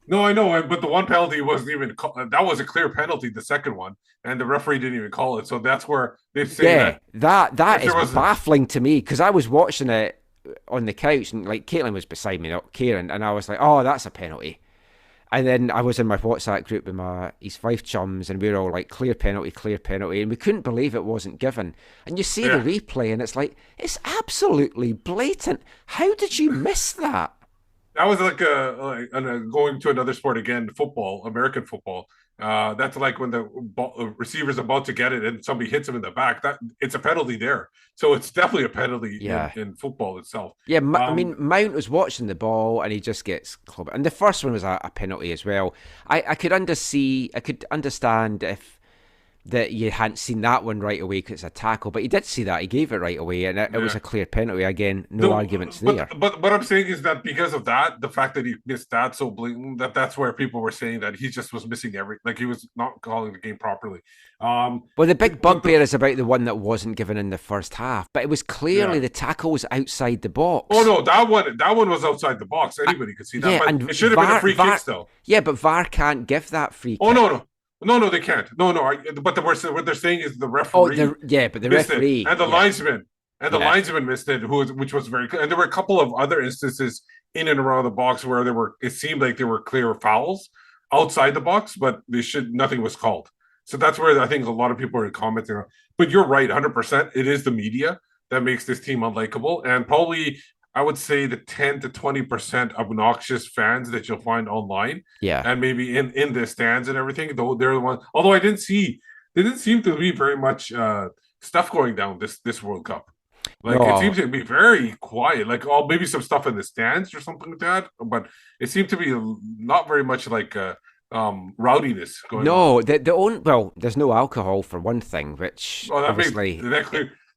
No, I know, but the one penalty wasn't even that was a clear penalty, the second one, and the referee didn't even call it. So that's where they say that is baffling to me, because I was watching it on the couch and like Caitlin was beside me, not Kieran, and I was like, "Oh, that's a penalty." And then I was in my WhatsApp group with my East 5 chums, and we were all like, clear penalty, and we couldn't believe it wasn't given. And you see the replay, and it's like, it's absolutely blatant. How did you miss that? That was like going to another sport again, football, American football. That's like when the receiver's about to get it and somebody hits him in the back. That it's a penalty there, so it's definitely a penalty Yeah. in football itself. Yeah, I Um, mean, Mount was watching the ball and he just gets clubbed. And the first one was a penalty as well. I could understand if that you hadn't seen that one right away because it's a tackle, but he did see that. He gave it right away, and it was yeah. a clear penalty. Again, no No, arguments there. but what I'm saying is that because of that, the fact that he missed that so blatant, that's where people were saying that he just was missing like he was not calling the game properly. Well, the big But bugbear is about the one that wasn't given in the first half, but it was clearly yeah. the tackle was outside the Oh box. no, that one was outside the box. Anybody could see that, Yeah, but and it should have been a free kick still. Yeah, but VAR can't give that free Oh kick. no, they can't. No. But what they're saying is the Oh, referee but the missed it, referee, and the yeah, linesman and the yeah. linesman missed it, which was very clear. And there were a couple of other instances in and around the box where there were. It seemed like there were clear fouls outside the box, but nothing was called. So that's where I think a lot of people are commenting on. But you're right, 100%. It is the media that makes this team unlikable, and probably I would say the 10 to 20% obnoxious fans that you'll find online Yeah. and maybe in the stands and everything. Though they're the ones. Although I didn't see, there didn't seem to be very much stuff going down this World Cup. Like it No, seems to be very quiet. Like maybe some stuff in the stands or something like that. But it seemed to be not very much like rowdiness going on. no. The only well, there's no alcohol for one thing, which Oh, obviously,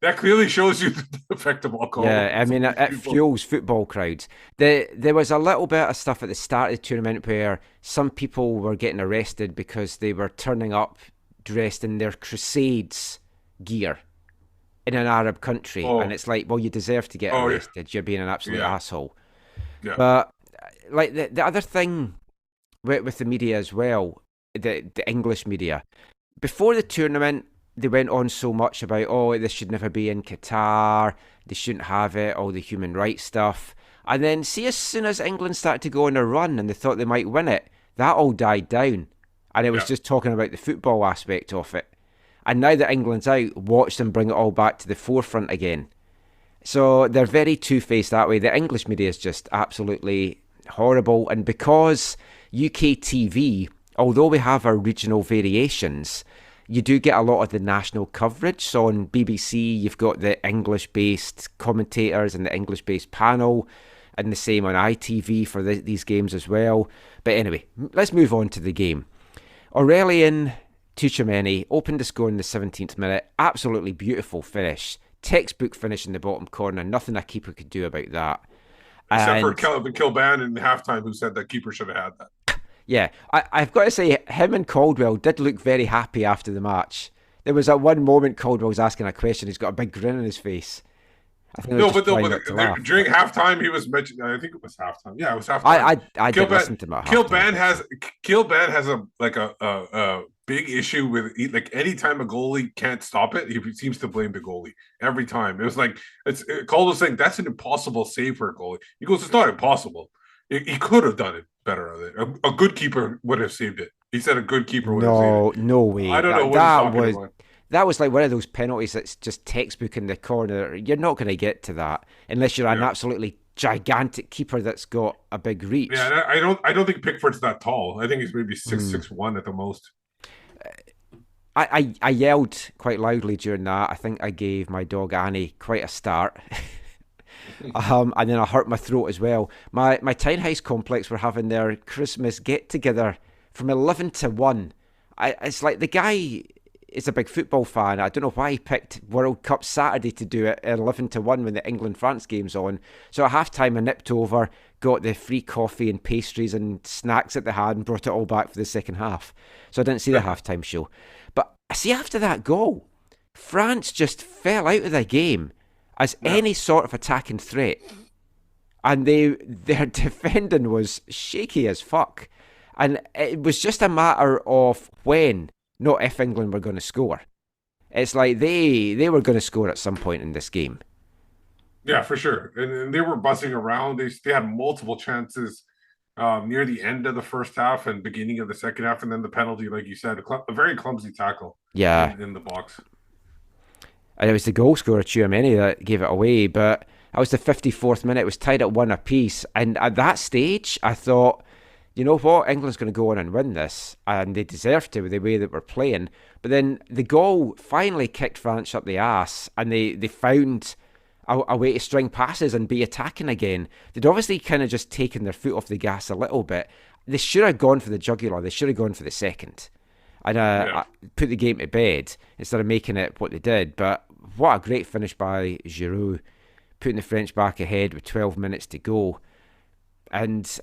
that clearly shows you the effect of alcohol. yeah. I mean, it fuels football crowds. There was a little bit of stuff at the start of the tournament where some people were getting arrested because they were turning up dressed in their Crusades gear in an Arab country, and Oh, it's like, well, you deserve to get oh yeah, arrested. You're being an absolute yeah, asshole. yeah. But like the other thing with the media as well, the English media before the tournament, they went on so much about, oh, this should never be in Qatar, they shouldn't have it, all the human rights stuff. And then, see, as soon as England started to go on a run and they thought they might win it, that all died down. And it was Yeah. just talking about the football aspect of it. And now that England's out, watch them bring it all back to the forefront again. So they're very two-faced that way. The English media is just absolutely horrible. And because UK TV, although we have our regional variations, you do get a lot of the national coverage. So on BBC, you've got the English-based commentators and the English-based panel, and the same on ITV for these games as well. But anyway, let's move on to the game. Aurelien Tchouameni opened the score in the 17th minute. Absolutely beautiful finish. Textbook finish in the bottom corner. Nothing a keeper could do about that. Except for And Kilban in halftime, who said that keeper should have had that. yeah, I've got to say, him and Caldwell did look very happy after the match. There was at one moment Caldwell was asking a question. He's got a big grin on his face. I think they were No, just but no, trying but not to laugh. during halftime he was mentioned. I think it was halftime. Yeah, it was halftime. I did listen to him at halftime. Kilban has a big issue with like anytime a goalie can't stop it, he seems to blame the goalie every time. It was like Cole was saying that's an impossible save for a goalie. He goes, it's not impossible. He could have done it better. A good keeper would have saved it. He said a good keeper would have saved it. No way. I don't know what That he's talking was about. that was like one of those penalties that's just textbook in the corner. You're not going to get to that unless you're an Yeah. absolutely gigantic keeper that's got a big reach. Yeah, and I don't think Pickford's that tall. I think he's maybe 6'1" at the most. I yelled quite loudly during that. I think I gave my dog Annie quite a start. And then I hurt my throat as well. My townhouse complex were having their Christmas get together from 11 to 1. It's like the guy is a big football fan. I don't know why he picked World Cup Saturday to do it at 11 to 1 when the England-France game's on. So at half-time I nipped over, got the free coffee and pastries and snacks that they had and brought it all back for the second half. So I didn't see the half-time show. But I see after that goal, France just fell out of the game as any sort of attacking threat. And their defending was shaky as fuck. And it was just a matter of when, not if England were going to score. It's like they were going to score at some point in this game. Yeah, for sure. And they were buzzing around. They had multiple chances near the end of the first half and beginning of the second half, and then the penalty, like you said, a very clumsy tackle Yeah. in the box. And it was the goal scorer, Tchouameni, that gave it away. But That was the 54th minute. It was tied at 1 apiece. And at that stage, I thought, you know what? England's going to go on and win this. And they deserve to with the way that we're playing. But then the goal finally kicked France up the arse. And they found a way to string passes and be attacking again. They'd obviously kind of just taken their foot off the gas a little bit. They should have gone for the jugular. They should have gone for the second. And put the game to bed instead of making it what they did. But what a great finish by Giroud, putting the French back ahead with 12 minutes to go. And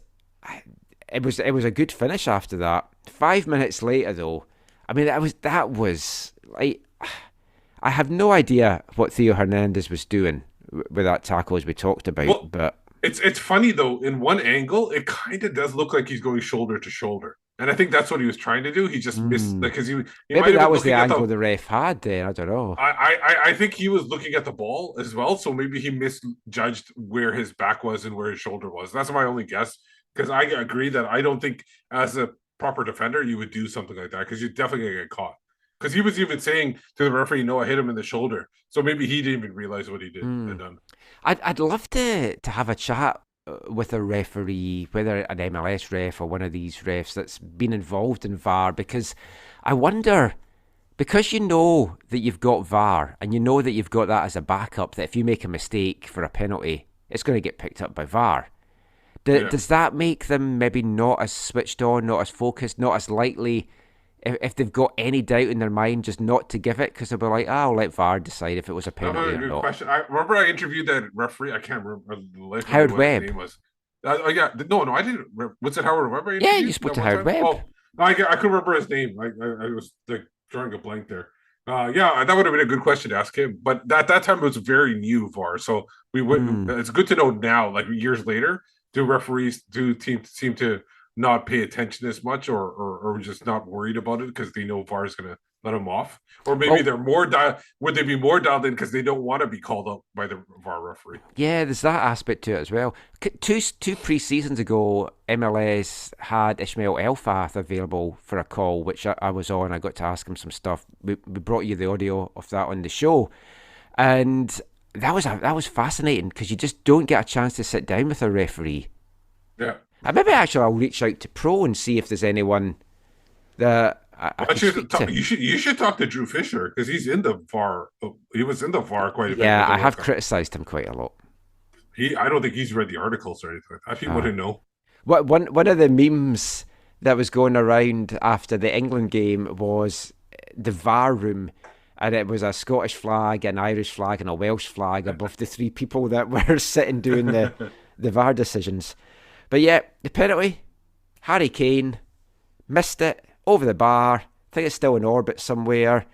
it was a good finish after that. 5 minutes later, though, I mean, that was like, I have no idea what Theo Hernandez was doing with that tackle, as we talked about. Well, but it's funny though. In one angle, it kind of does look like he's going shoulder to shoulder, and I think that's what he was trying to do. He just missed, because he maybe that was the angle the ref had there. I don't know. I think he was looking at the ball as well, so maybe he misjudged where his back was and where his shoulder was. That's my only guess, because I agree that I don't think as a proper defender you would do something like that, because you're definitely gonna get caught. Because he was even saying to the referee, "No, I hit him in the shoulder." So maybe he didn't even realize what he had done. I'd love to have a chat with a referee, whether an MLS ref or one of these refs that's been involved in VAR, because I wonder, because you know that you've got VAR and you know that you've got that as a backup, that if you make a mistake for a penalty, it's going to get picked up by VAR. Does that make them maybe not as switched on, not as focused, not as likely, if they've got any doubt in their mind, just not to give it, because they'll be like, I'll let VAR decide if it was a penalty or not. Question. I remember I interviewed that referee. I can't remember Howard Webb. His name was. No, I didn't. Was it Howard Webb? Yeah, you spoke to Howard Webb. Oh, I couldn't remember his name. I was like drawing a blank there. That would have been a good question to ask him. But that time it was very new VAR, so we wouldn't. It's good to know now, like years later, do referees seem to not pay attention as much, or just not worried about it because they know VAR is going to let them off, or maybe they're more would they be more dialed in because they don't want to be called up by the VAR referee? Yeah, there's that aspect to it as well. Two pre-seasons ago, MLS had Ismael Elfath available for a call, which I was on. I got to ask him some stuff. We brought you the audio of that on the show, and that was fascinating because you just don't get a chance to sit down with a referee. Yeah. Maybe actually I'll reach out to Pro and see if there's anyone that you should talk to Drew Fisher, because he's in the VAR. He was in the VAR quite a bit. Yeah, I have criticised him quite a lot. I don't think he's read the articles or anything. I think he wouldn't know. One of the memes that was going around after the England game was the VAR room, and it was a Scottish flag, an Irish flag, and a Welsh flag above the three people that were sitting doing the VAR decisions. But yeah, the penalty, Harry Kane missed it over the bar. I think it's still in orbit somewhere.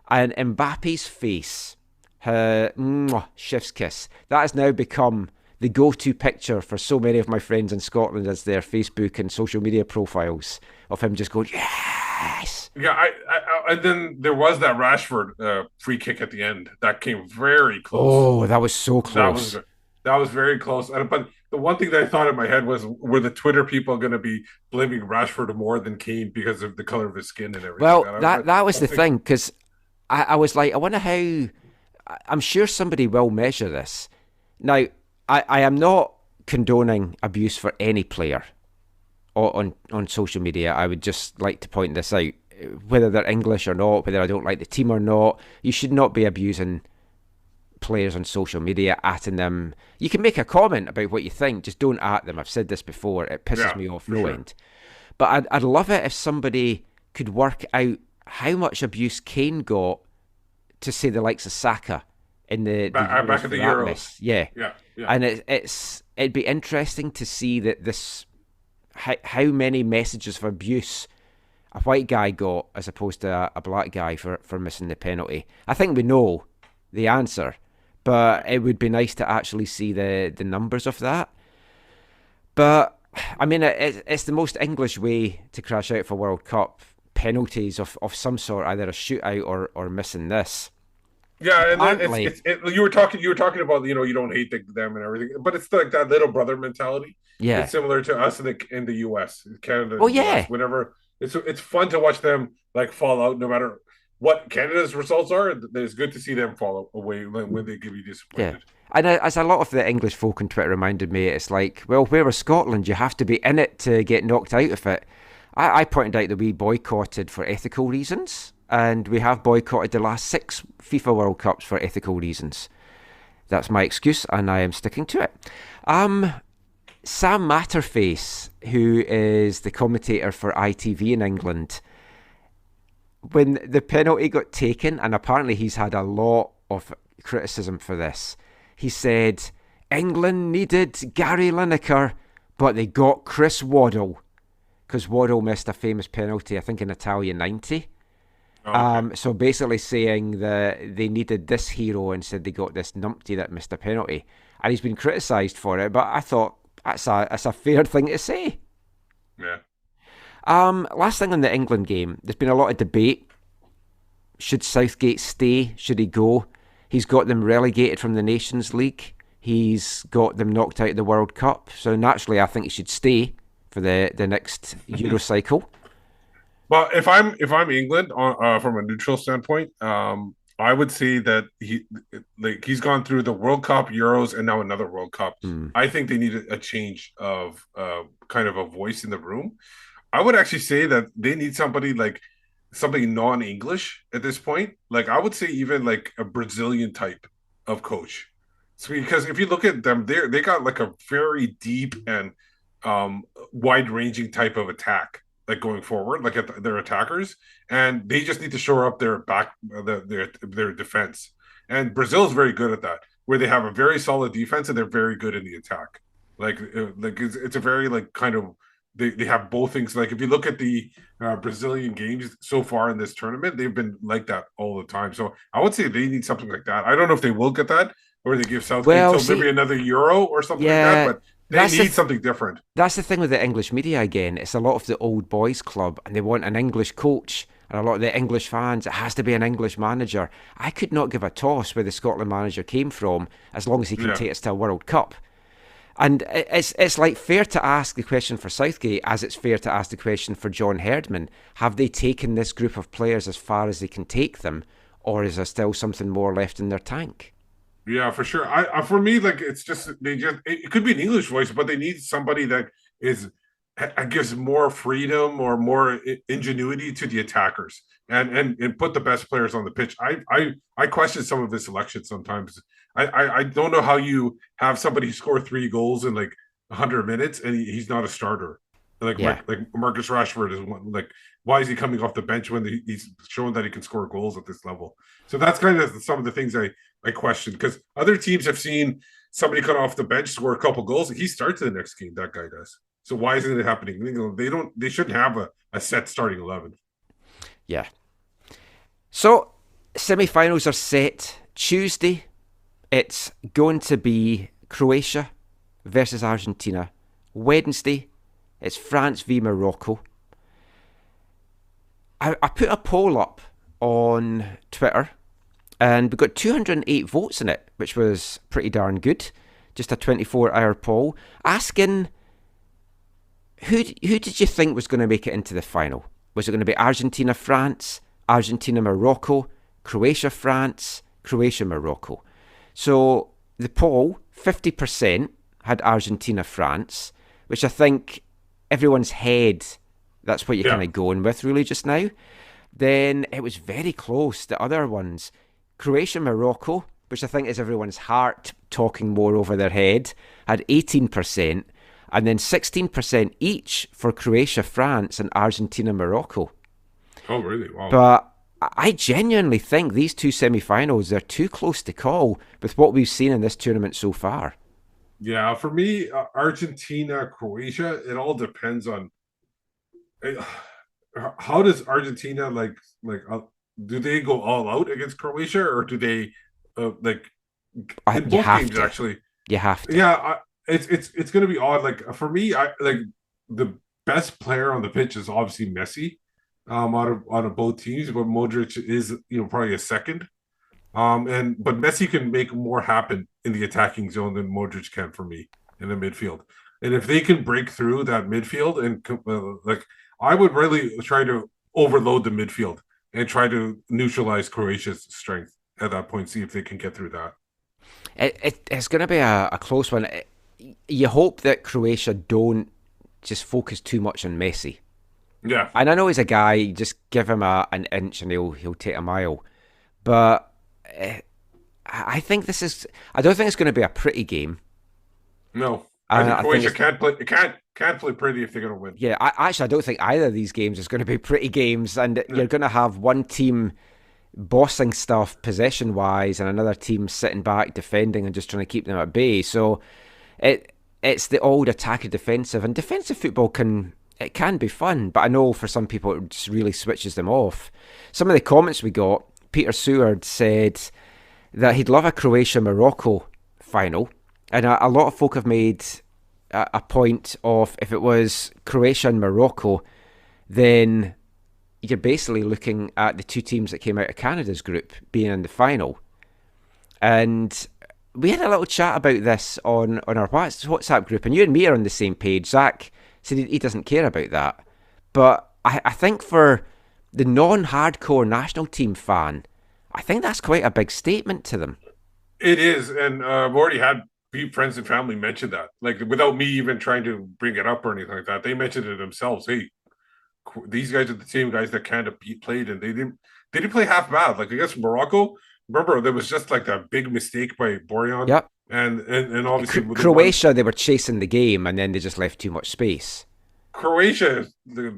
And Mbappe's face, chef's kiss. That has now become the go-to picture for so many of my friends in Scotland as their Facebook and social media profiles of him just going, yes! Yeah, and then there was that Rashford free kick at the end. That came very close. Oh, that was so close. That was very close. But the one thing that I thought in my head was, were the Twitter people going to be blaming Rashford more than Kane because of the color of his skin and everything? Well, that was the thing, because I was like, I wonder how... I'm sure somebody will measure this. Now, I am not condoning abuse for any player on social media. I would just like to point this out. Whether they're English or not, whether I don't like the team or not, you should not be abusing players on social media, atting them. You can make a comment about what you think, just don't at them. I've said this before, it pisses me off no end. But I'd love it if somebody could work out how much abuse Kane got to say the likes of Saka in the back at the Euros. Yeah. And it'd be interesting to see that this how many messages of abuse a white guy got as opposed to a black guy for missing the penalty. I think we know the answer, but it would be nice to actually see the numbers of that. But I mean, it's the most English way to crash out for World Cup, penalties of some sort, either a shootout or missing this. Yeah, and you were talking about, you don't hate them and everything, but it's like that little brother mentality. Yeah, it's similar to us in the US, Canada. Oh yeah, US, whenever it's fun to watch them like fall out, no matter what Canada's results are, it's good to see them fall away when they give you Yeah. disappointed. And as a lot of the English folk on Twitter reminded me, it's like, well, where was Scotland? You have to be in it to get knocked out of it. I pointed out that we boycotted for ethical reasons, and we have boycotted the last 6 FIFA World Cups for ethical reasons. That's my excuse, and I am sticking to it. Sam Matterface, who is the commentator for ITV in England, when the penalty got taken, and apparently he's had a lot of criticism for this, he said, England needed Gary Lineker, but they got Chris Waddle. Because Waddle missed a famous penalty, I think in Italia 90. Okay. So basically saying that they needed this hero and said they got this numpty that missed a penalty. And he's been criticised for it, but I thought that's a fair thing to say. Yeah. Last thing on the England game, there's been a lot of debate. Should Southgate stay? Should he go? He's got them relegated from the Nations League. He's got them knocked out of the World Cup. So naturally, I think he should stay for the next Euro cycle. Well, if I'm England, from a neutral standpoint, I would say that he's gone through the World Cup, Euros, and now another World Cup. I think they need a change of kind of a voice in the room. I would actually say that they need somebody non-English at this point. Like I would say even like a Brazilian type of coach. So because if you look at them, they got like a very deep and wide-ranging type of attack, like going forward, like at their attackers, and they just need to shore up their their defense. And Brazil is very good at that, where they have a very solid defense and they're very good in the attack. Like it's a very like kind of they have both things. Like if you look at the Brazilian games so far in this tournament, they've been like that all the time. So I would say they need something like that. I don't know if they will get that, or they give Southgate maybe another Euro or something like that. But they need something different. That's the thing with the English media again. It's a lot of the old boys club, and they want an English coach. And a lot of the English fans, it has to be an English manager. I could not give a toss where the Scotland manager came from, as long as he can take us to a World Cup. And it's like fair to ask the question for Southgate as it's fair to ask the question for John Herdman. Have they taken this group of players as far as they can take them, or is there still something more left in their tank? Yeah, for sure. For me, like it could be an English voice, but they need somebody that gives more freedom or more ingenuity to the attackers and put the best players on the pitch. I question some of his selection sometimes. I don't know how you have somebody score 3 goals in like 100 minutes and he's not a starter. Like Marcus Rashford is one. Like, why is he coming off the bench when he's showing that he can score goals at this level? So that's kind of some of the things I question, because other teams have seen somebody come off the bench, score a couple goals, he starts the next game. That guy does. So why isn't it happening? They shouldn't have a set starting 11. Yeah. So semi-finals are set Tuesday. It's going to be Croatia versus Argentina. Wednesday, it's France v Morocco. I put a poll up on Twitter, and we got 208 votes in it, which was pretty darn good. Just a 24-hour poll asking who did you think was going to make it into the final? Was it going to be Argentina-France, Argentina-Morocco, Croatia-France, Croatia-Morocco? So the poll, 50% had Argentina-France, which I think everyone's head, that's what you're kind of going with really just now. Then it was very close, the other ones. Croatia-Morocco, which I think is everyone's heart talking more over their head, had 18%, and then 16% each for Croatia-France and Argentina-Morocco. Oh, really? Wow. But I genuinely think these two semi-finals are too close to call with what we've seen in this tournament so far. Yeah, for me, Argentina, Croatia, it all depends on how does Argentina do they go all out against Croatia, or do they in both games actually? You have to. Yeah, it's going to be odd. Like for me, the best player on the pitch is obviously Messi. Out of both teams, but Modric is probably a second. But Messi can make more happen in the attacking zone than Modric can for me in the midfield. And if they can break through that midfield and I would really try to overload the midfield. and try to neutralize Croatia's strength at that point. See if they can get through that. It's going to be a close one. You hope that Croatia don't just focus too much on Messi. Yeah, And I know he's a guy. You just give him an inch and he'll take a mile. But I think this is. I don't think it's going to be a pretty game. no, I think Croatia it's- can't play pretty if they're going to win. Yeah, I don't think either of these games is going to be pretty games, and Yeah. you're going to have one team bossing stuff possession wise, and another team sitting back defending and just trying to keep them at bay. So it's the old attacker defensive, and defensive football can be fun, but I know for some people it just really switches them off. Some of the comments we got, Peter Seward said that he'd love a Croatia-Morocco final, and a lot of folk have made a point of if it was Croatia and Morocco, then you're basically looking at the two teams that came out of Canada's group being in the final. And we had a little chat about this on our WhatsApp group, and you and me are on the same page. Zach said he doesn't care about that. But I think for the non-hardcore national team fan, I think that's quite a big statement to them. It is, and I've already had friends and family mention that, like without me even trying to bring it up or anything like that. They mentioned it themselves. Hey, these guys are the same guys that Canada played, and they didn't play half bad. Like against Morocco, remember there was just like that big mistake by Borjan. Yep. And obviously Croatia, they were chasing the game, and then they just left too much space. Croatia,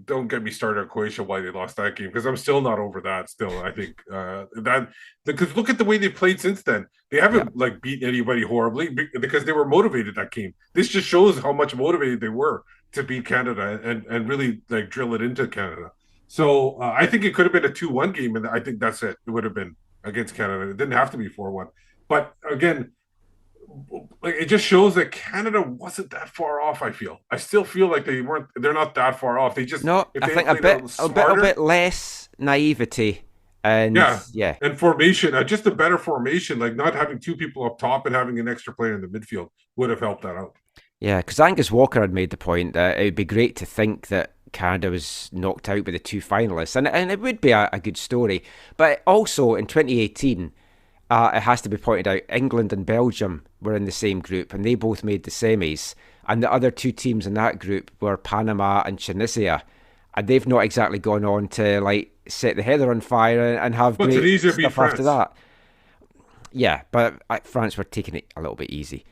don't get me started on Croatia why they lost that game, because I'm still not over that. Still, I think that because look at the way they've played since then. They haven't like beat anybody horribly because they were motivated that game. This just shows how much motivated they were to beat Canada and really like drill it into Canada. So I think it could have been a 2-1 game, and I think that's it. It would have been against Canada. It didn't have to be 4-1. But again, like it just shows that Canada wasn't that far off. I still feel like they're not that far off. They just No, if I they think played a little bit less naivety and and formation, just a better formation, like not having two people up top and having an extra player in the midfield would have helped that out. Yeah, because Angus Walker had made the point that it would be great to think that Canada was knocked out by the two finalists, and it would be a good story. But also in 2018, it has to be pointed out, England and Belgium were in the same group, and they both made the semis. And the other two teams in that group were Panama and Tunisia, and they've not exactly gone on to like set the heather on fire and have great stuff after that. Yeah, but France were taking it a little bit easy.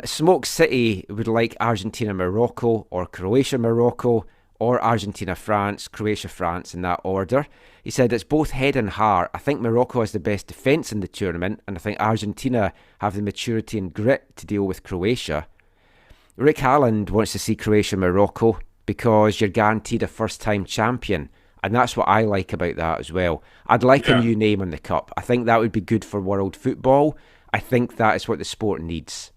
Smoke City would like Argentina-Morocco or Croatia-Morocco or Argentina-France, Croatia-France in that order. He said it's both head and heart. I think Morocco has the best defence in the tournament, and I think Argentina have the maturity and grit to deal with Croatia. Rick Halland wants to see Croatia-Morocco because you're guaranteed a first-time champion, and that's what I like about that as well. I'd like a new name on the cup. I think that would be good for world football. I think that is what the sport needs.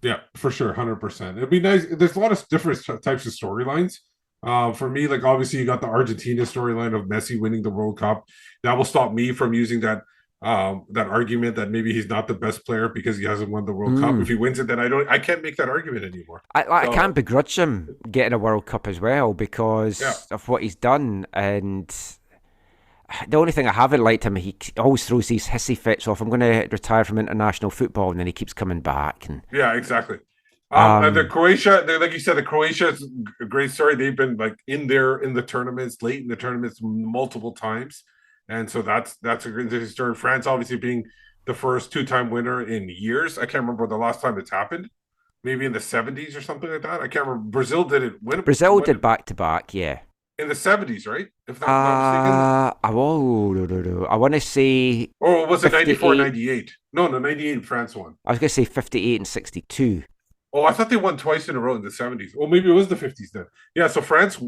Yeah, for sure, 100%. It'd be nice. There's a lot of different types of storylines. For me, like obviously you got the Argentina storyline of Messi winning the World Cup. That will stop me from using that argument that maybe he's not the best player because he hasn't won the World Cup. If he wins it, then I can't make that argument anymore. I can't begrudge him getting a World Cup as well because of what he's done. And the only thing I haven't liked him, he always throws these hissy fits off. I'm going to retire from international football, and then he keeps coming back. And yeah, exactly. And the Croatia, like you said, the Croatia is a great story. They've been like in the tournaments, late in the tournaments, multiple times, and so that's a great story. France obviously being the first two-time winner in years. I can't remember the last time it's happened. Maybe in the 70s or something like that. I can't remember. Brazil did it. Brazil did back to back, yeah. In the 70s, right? If not mistaken. I want to say. Or was it 94, 98? No, 98 France won. I was going to say 58 and 62. Oh, I thought they won twice in a row in the 70s. Oh, maybe it was the 50s then. Yeah, so France,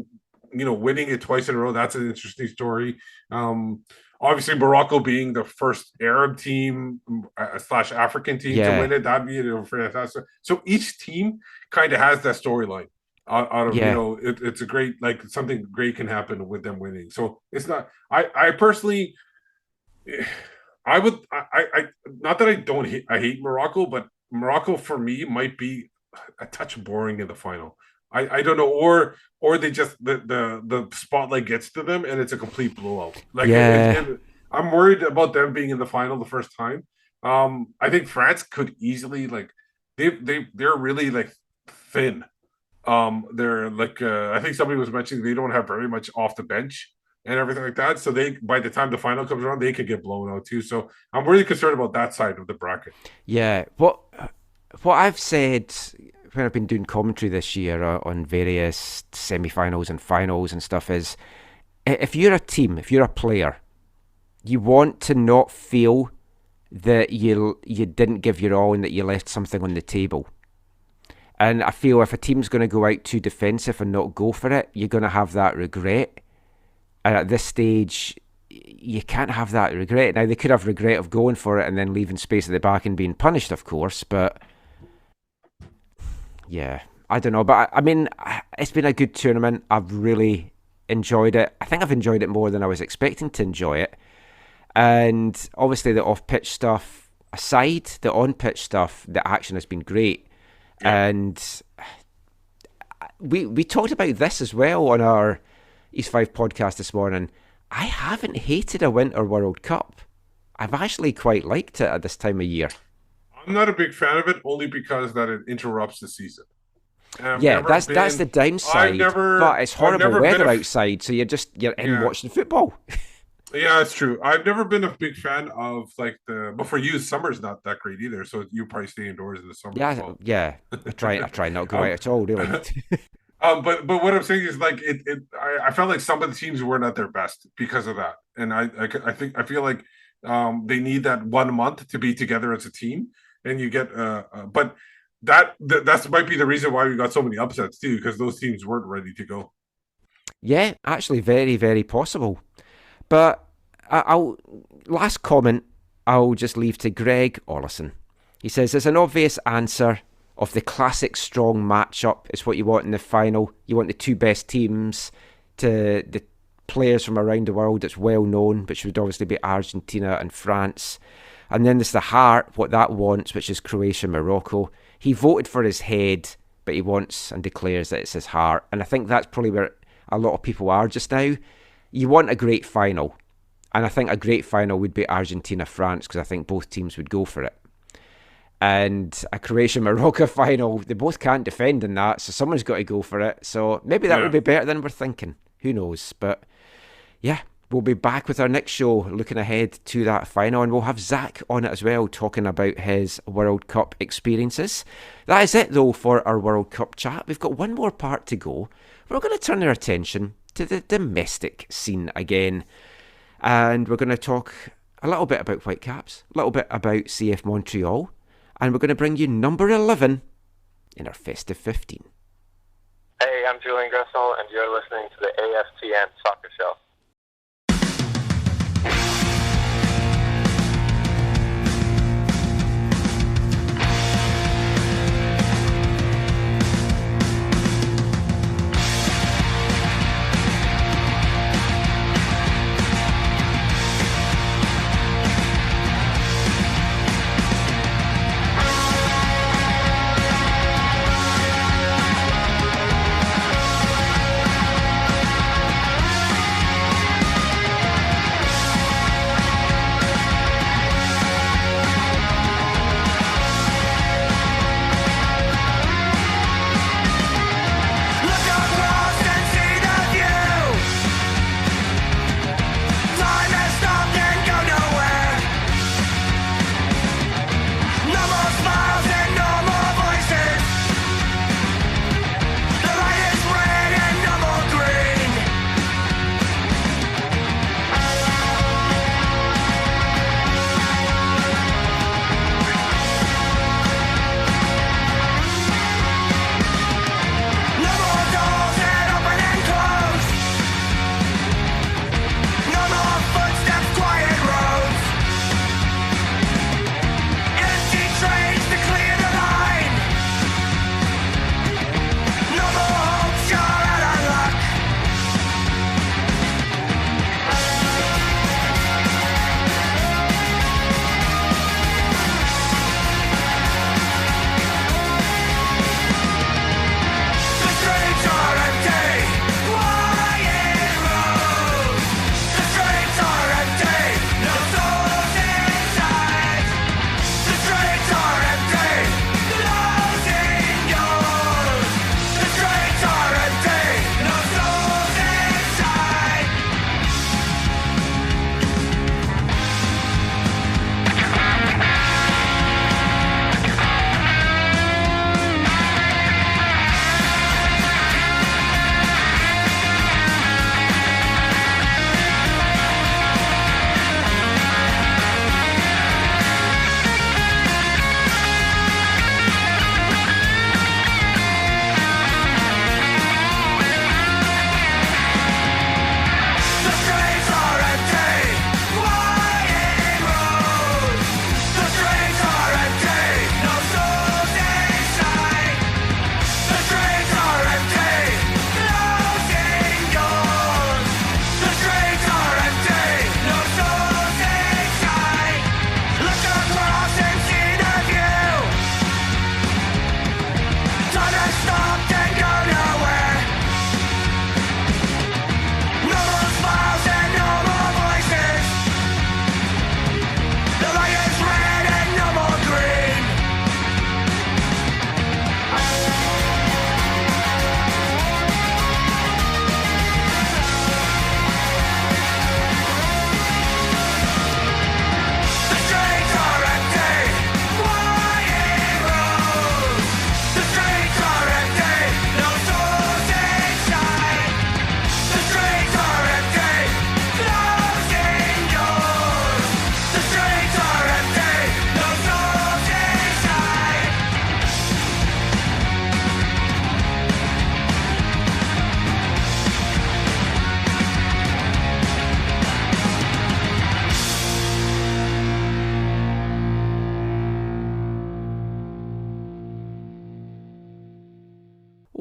winning it twice in a row, that's an interesting story. Obviously, Morocco being the first Arab team / African team to win it, that'd be fantastic. So each team kind of has that storyline. Out of it's a great, like something great can happen with them winning. So it's not. I personally, I would. I not that I hate Morocco, but Morocco for me might be a touch boring in the final. I don't know, or they just the spotlight gets to them and it's a complete blowout. Like, I'm worried about them being in the final the first time. I think France could easily, like, they're really like thin. They're like I think somebody was mentioning they don't have very much off the bench and everything like that. So they, by the time the final comes around, they could get blown out too. So I'm really concerned about that side of the bracket. Yeah, what I've said when I've been doing commentary this year on various semi-finals and finals and stuff is, if you're a team, if you're a player, you want to not feel that you didn't give your all and that you left something on the table. And I feel if a team's going to go out too defensive and not go for it, you're going to have that regret. And at this stage, you can't have that regret. Now, they could have regret of going for it and then leaving space at the back and being punished, of course. But, yeah, I don't know. But, I mean, it's been a good tournament. I've really enjoyed it. I think I've enjoyed it more than I was expecting to enjoy it. And obviously the off-pitch stuff aside, the on-pitch stuff, the action has been great. Yeah. And we talked about this as well on our East 5 podcast this morning. I haven't hated a Winter World Cup. I've actually quite liked it at this time of year. I'm not a big fan of it, only because that it interrupts the season. Yeah, that's the downside. But it's horrible weather outside, so you're in watching football. Yeah, it's true. I've never been a big fan of but for you, summer's not that great either. So you probably stay indoors in the summer. Yeah, well. Yeah. I try not to go out at all, really. But what I'm saying is, like, I felt like some of the teams weren't at their best because of that, and I feel like they need that 1 month to be together as a team, and you get but that might be the reason why we got so many upsets too, because those teams weren't ready to go. Yeah, actually, very, very possible. But last comment I'll just leave to Greg Ollison. He says, there's an obvious answer of the classic strong matchup. It's what you want in the final. You want the two best teams, to the players from around the world. It's well known, which would obviously be Argentina and France. And then there's the heart, what that wants, which is Croatia, Morocco. He voted for his head, but he wants and declares that it's his heart. And I think that's probably where a lot of people are just now. You want a great final, and I think a great final would be Argentina-France, because I think both teams would go for it. And a Croatia-Morocco final, they both can't defend in that, so someone's got to go for it. So maybe that would be better than we're thinking. Who knows? But yeah, we'll be back with our next show looking ahead to that final, and we'll have Zach on it as well, talking about his World Cup experiences. That is it, though, for our World Cup chat. We've got one more part to go. We're going to turn our attention to the domestic scene again, and we're going to talk a little bit about Whitecaps, a little bit about CF Montreal, and we're going to bring you number 11 in our Festive 15. Hey, I'm Julian Gressel, and you're listening to the AFTN Soccer Show.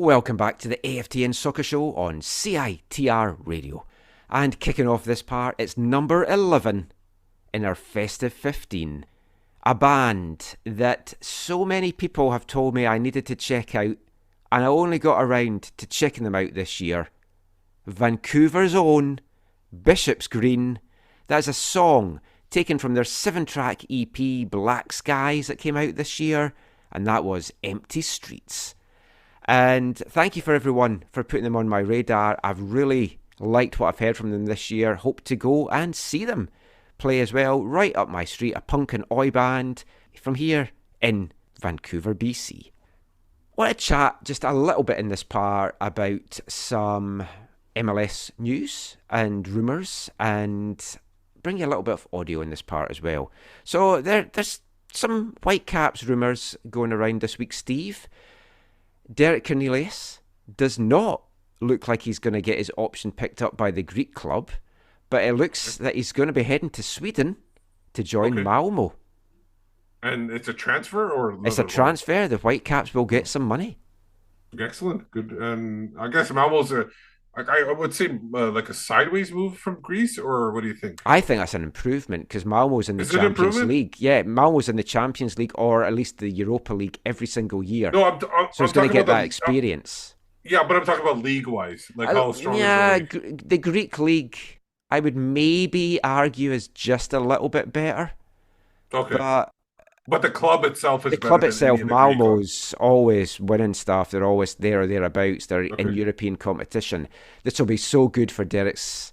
Welcome back to the AFTN Soccer Show on CITR Radio. And kicking off this part, it's number 11 in our Festive 15. A band that so many people have told me I needed to check out, and I only got around to checking them out this year. Vancouver's own Bishop's Green. That's a song taken from their 7-track EP Black Skies that came out this year, and that was Empty Streets. And thank you for everyone for putting them on my radar. I've really liked what I've heard from them this year. Hope to go and see them play as well, right up my street, a punk and oi band from here in Vancouver, BC. I want to chat just a little bit in this part about some MLS news and rumours, and bring you a little bit of audio in this part as well. So there's some Whitecaps rumours going around this week, Steve. Derek Cornelius does not look like he's going to get his option picked up by the Greek club, but it looks that he's going to be heading to Sweden to join Malmo. And it's a transfer, or it's a transfer? The Whitecaps will get some money. Excellent, good. And I guess Malmo's I would say like a sideways move from Greece, or what do you think? I think that's an improvement, because Malmo's in the Champions League. Yeah, Malmo's in the Champions League, or at least the Europa League, every single year. No, so he's going to get that experience. Yeah, but I'm talking about league-wise, like how strong. Yeah, the Greek league, I would maybe argue, is just a little bit better. Okay. But the club itself is the club itself. Malmo's always winning stuff. They're always there or thereabouts. They're in European competition. This will be so good for Derek's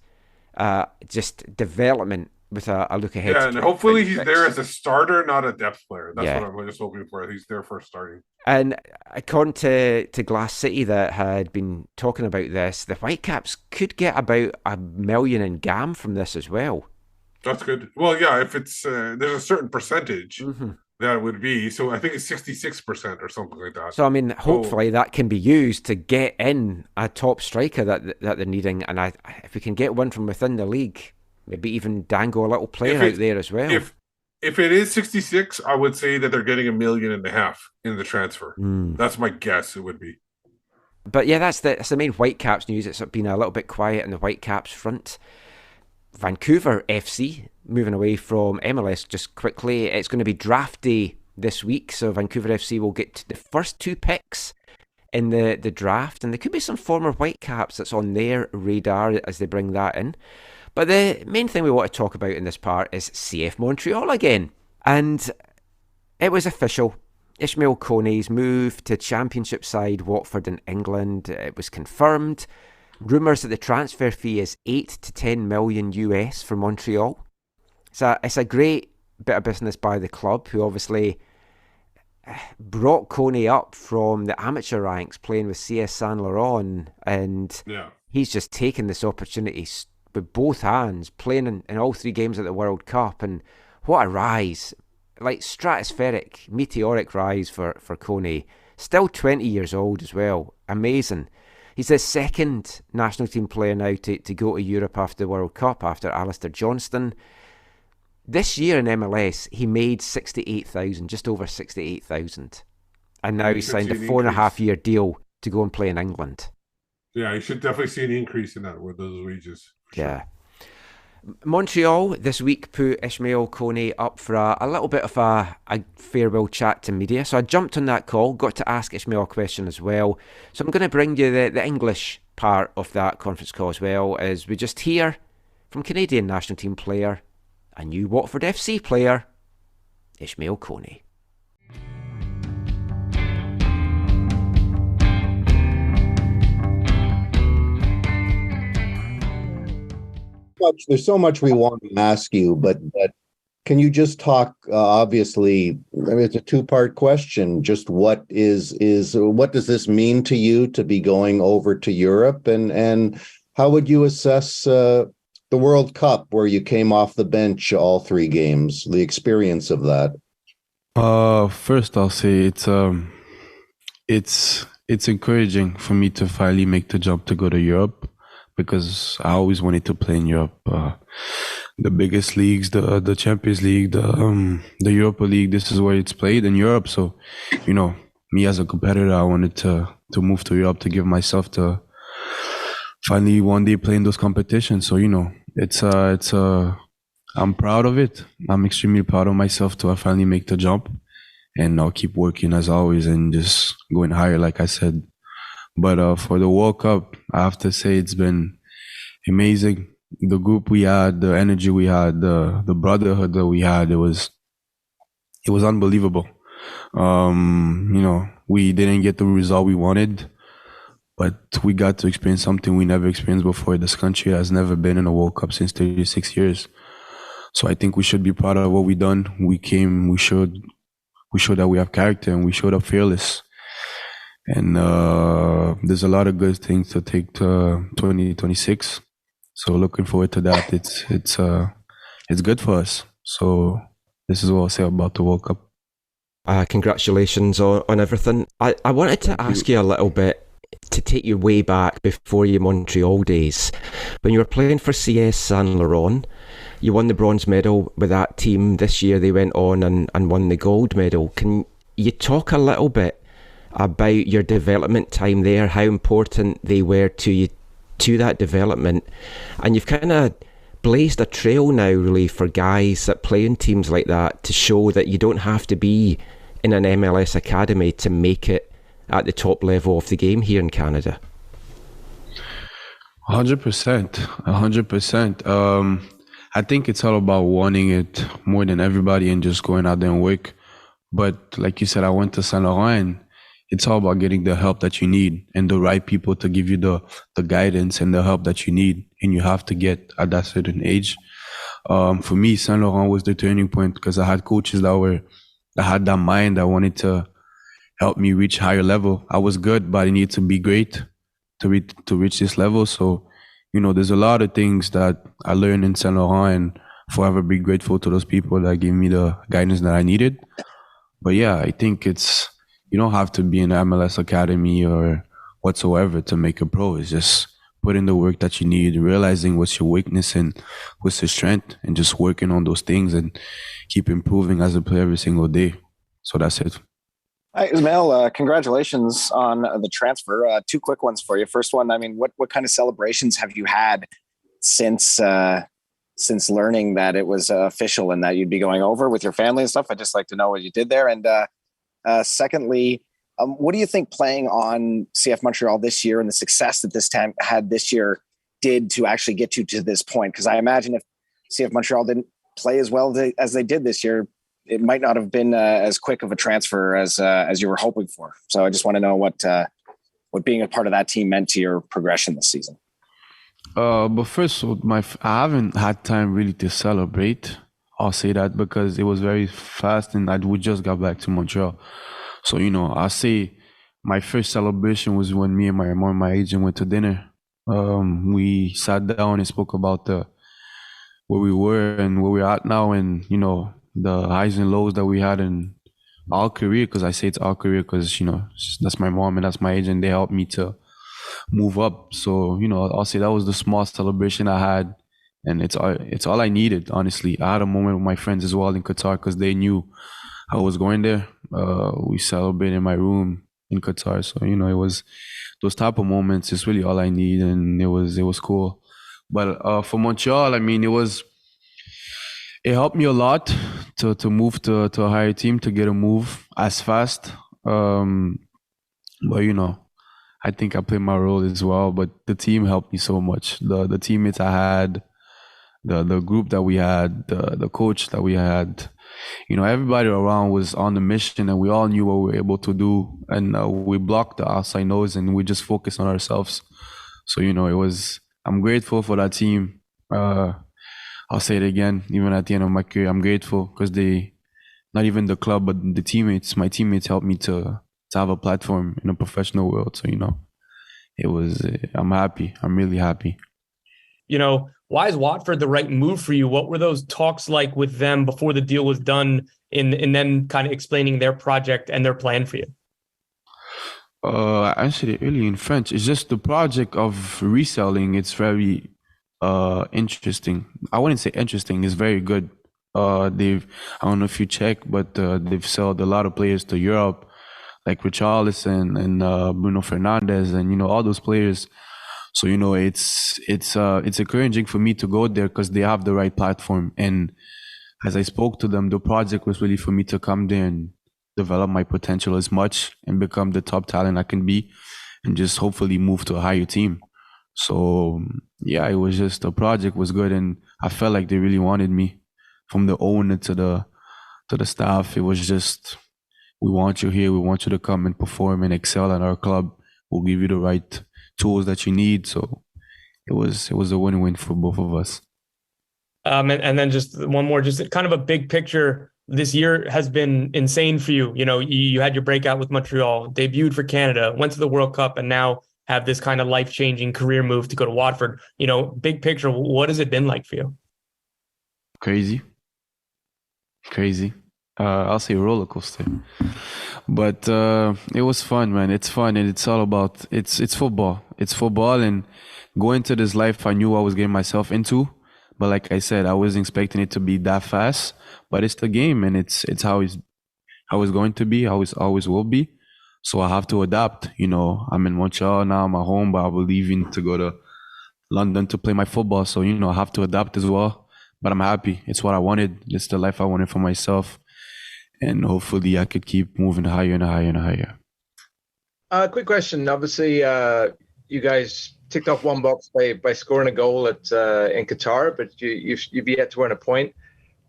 just development with a look ahead. Yeah, and hopefully he's there as a starter, not a depth player. That's what I'm just hoping for. He's there for starting. And according to Glass City, that had been talking about this, the Whitecaps could get about $1 million in GAM from this as well. That's good. Well, yeah, if it's there's a certain percentage that it would be. So I think it's 66% or something like that. So I mean, hopefully that can be used to get in a top striker that they're needing. And if we can get one from within the league, maybe even dangle a little player out there as well. If it is 66, I would say that they're getting $1.5 million in the transfer. That's my guess. It would be. But yeah, that's the main Whitecaps news. It's been a little bit quiet in the Whitecaps front. Vancouver FC, moving away from MLS just quickly, it's going to be draft day this week, so Vancouver FC will get the first 2 picks in the draft, and there could be some former Whitecaps that's on their radar as they bring that in. But the main thing we want to talk about in this part is CF Montreal again, and it was official. Ismael Koné's move to Championship side Watford in England, it was confirmed. Rumours that the transfer fee is $8 to $10 million US for Montreal. It's a great bit of business by the club, who obviously brought Koné up from the amateur ranks playing with CS Saint-Laurent, and he's just taken this opportunity with both hands, playing in all 3 games at the World Cup. And what a rise, like stratospheric, meteoric rise for Koné. Still 20 years old as well, amazing. He's the second national team player now to go to Europe after the World Cup, after Alistair Johnston. This year in MLS, he made 68,000, just over 68,000. And now he's signed a 4.5-year deal to go and play in England. Yeah, you should definitely see an increase in that with those wages. Yeah. Montreal this week put Ismael Koné up for a little bit of a farewell chat to media. So I jumped on that call, got to ask Ismael a question as well. So I'm going to bring you the English part of that conference call as well, as we just hear from Canadian national team player, a new Watford FC player, Ismael Koné. There's so much we want to ask you, but can you just talk? Obviously, I mean, it's a 2-part question. Just what what does this mean to you to be going over to Europe, and how would you assess the World Cup, where you came off the bench all 3 games, the experience of that? First, I'll say it's encouraging for me to finally make the jump to go to Europe, because I always wanted to play in Europe. The biggest leagues, the Champions League, the Europa League, this is where it's played in Europe. So, me as a competitor, I wanted to move to Europe, to give myself to finally one day play in those competitions. So, I'm proud of it. I'm extremely proud of myself to finally make the jump, and I'll keep working as always and just going higher, like I said. But for the World Cup, I have to say it's been amazing. The group we had, the energy we had, the brotherhood that we had, it was unbelievable. We didn't get the result we wanted, but we got to experience something we never experienced before. This country has never been in a World Cup since 36 years. So I think we should be proud of what we done. We showed that we have character, and we showed up fearless. And there's a lot of good things to take to 2026. So looking forward to that. It's good for us. So this is what I'll say about the World Cup. Congratulations on everything. I wanted to ask you a little bit, to take you way back before your Montreal days. When you were playing for CS Saint-Laurent, you won the bronze medal with that team. This year they went on and won the gold medal. Can you talk a little bit about your development time there, how important they were to you, to that development? And you've kind of blazed a trail now really for guys that play in teams like that, to show that you don't have to be in an MLS academy to make it at the top level of the game here in Canada. 100%. I think it's all about wanting it more than everybody and just going out there and work. But like you said, I went to Saint Laurent, and it's all about getting the help that you need and the right people to give you the guidance and the help that you need, and you have to get at that certain age. For me, Saint Laurent was the turning point, because I had coaches that had that mind that wanted to help me reach higher level. I was good, but I needed to be great to reach this level. So, there's a lot of things that I learned in Saint Laurent, and forever be grateful to those people that gave me the guidance that I needed. But yeah, I think you don't have to be in an MLS academy or whatsoever to make a pro. It's just put in the work that you need, realizing what's your weakness and what's your strength, and just working on those things and keep improving as a player every single day. So that's it. Hi, Ismael. Congratulations on the transfer. Two quick ones for you. First one, what kind of celebrations have you had since learning that it was official and that you'd be going over with your family and stuff? I'd just like to know what you did there. And secondly, what do you think playing on CF Montreal this year and the success that this team had this year did to actually get you to this point? Because I imagine if CF Montreal didn't play as well as they did this year, it might not have been as quick of a transfer as you were hoping for. So I just want to know what being a part of that team meant to your progression this season. But first, I haven't had time really to celebrate. I'll say that because it was very fast, and we just got back to Montreal. So I'll say my first celebration was when me and my agent went to dinner. We sat down and spoke about where we were and where we're at now, and the highs and lows that we had in our career, because I say it's our career because, that's my mom and that's my agent. They helped me to move up. So, I'll say that was the small celebration I had, and it's all I needed, honestly. I had a moment with my friends as well in Qatar because they knew I was going there. We celebrated in my room in Qatar. So, it was those type of moments. It's really all I need, and it was cool. But for Montreal, it helped me a lot to move to a higher team, to get a move as fast. But I think I played my role as well. But the team helped me so much. The teammates I had, the group that we had, the coach that we had, everybody around was on the mission, and we all knew what we were able to do. And we blocked the outside noise, and we just focused on ourselves. So I'm grateful for that team. I'll say it again, even at the end of my career, I'm grateful because not even the club, but my teammates helped me to have a platform in a professional world. So, I'm happy. I'm really happy. Why is Watford the right move for you? What were those talks like with them before the deal was done, and then kind of explaining their project and their plan for you? I answered it earlier in French. It's just the project of reselling. It's very interesting. I wouldn't say interesting. It's very good. I don't know if you check, but they've sold a lot of players to Europe. like Richarlison and Bruno Fernandes and, you know, all those players. So, you know, it's encouraging for me to go there because they have the right platform. And as I spoke to them, the project was really for me to come there and develop my potential as much and become the top talent I can be and just hopefully move to a higher team. So yeah, it was just, the project was good and I felt like they really wanted me, from the owner to the staff. It was just, we want you here, we want you to come and perform and excel at our club. We'll give you the right tools that you need. So it was a win-win for both of us. And then just one more, just kind of a big picture. This year has been insane for you. You know, you had your breakout with Montreal, debuted for Canada, went to the World Cup, and now have this kind of life-changing career move to go to Watford. You know, big picture, what has it been like for you? Crazy. I'll say roller coaster. But it was fun, man. It's fun, and it's all about, it's football. It's football, and going to this life I knew I was getting myself into. But like I said, I wasn't expecting it to be that fast. But it's the game, and it's how it's going to be, how it always will be. So I have to adapt. You know, I'm in Montreal now, I'm at home, but I'll be leaving to go to London to play my football. So, you know, I have to adapt as well. But I'm happy. It's what I wanted. It's the life I wanted for myself. And hopefully I could keep moving higher and higher and higher. Quick question. Obviously, you guys ticked off one box by scoring a goal at in Qatar, but you've yet to earn a point.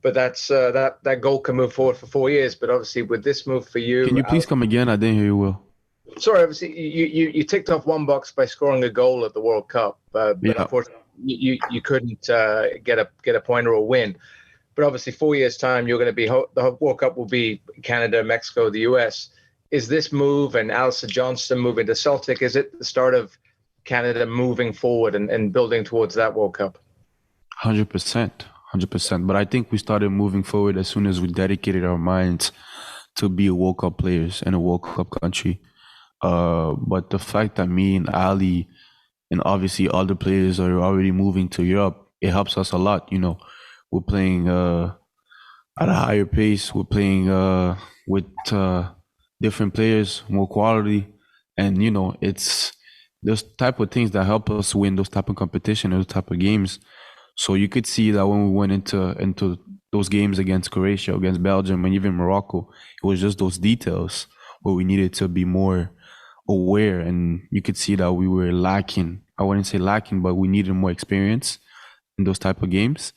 But that goal can move forward for 4 years. But obviously, with this move for you, can you please come again? I didn't hear you well. Sorry, obviously you ticked off one box by scoring a goal at the World Cup, but unfortunately you couldn't get a point or a win. But obviously, 4 years' time, you're going to be the World Cup will be Canada, Mexico, the US. Is this move and Alistair Johnston moving to Celtic? Is it the start of Canada moving forward and building towards that World Cup? 100%. But I think we started moving forward as soon as we dedicated our minds to be a World Cup players and a World Cup country. But the fact that me and Ali and obviously all the players are already moving to Europe, it helps us a lot. You know, we're playing at a higher pace. We're playing with different players, more quality. And, you know, it's those type of things that help us win those type of competition, those type of games. So you could see that when we went into those games against Croatia, against Belgium, and even Morocco, it was just those details where we needed to be more aware. And you could see that we were lacking. I wouldn't say lacking, but we needed more experience in those type of games.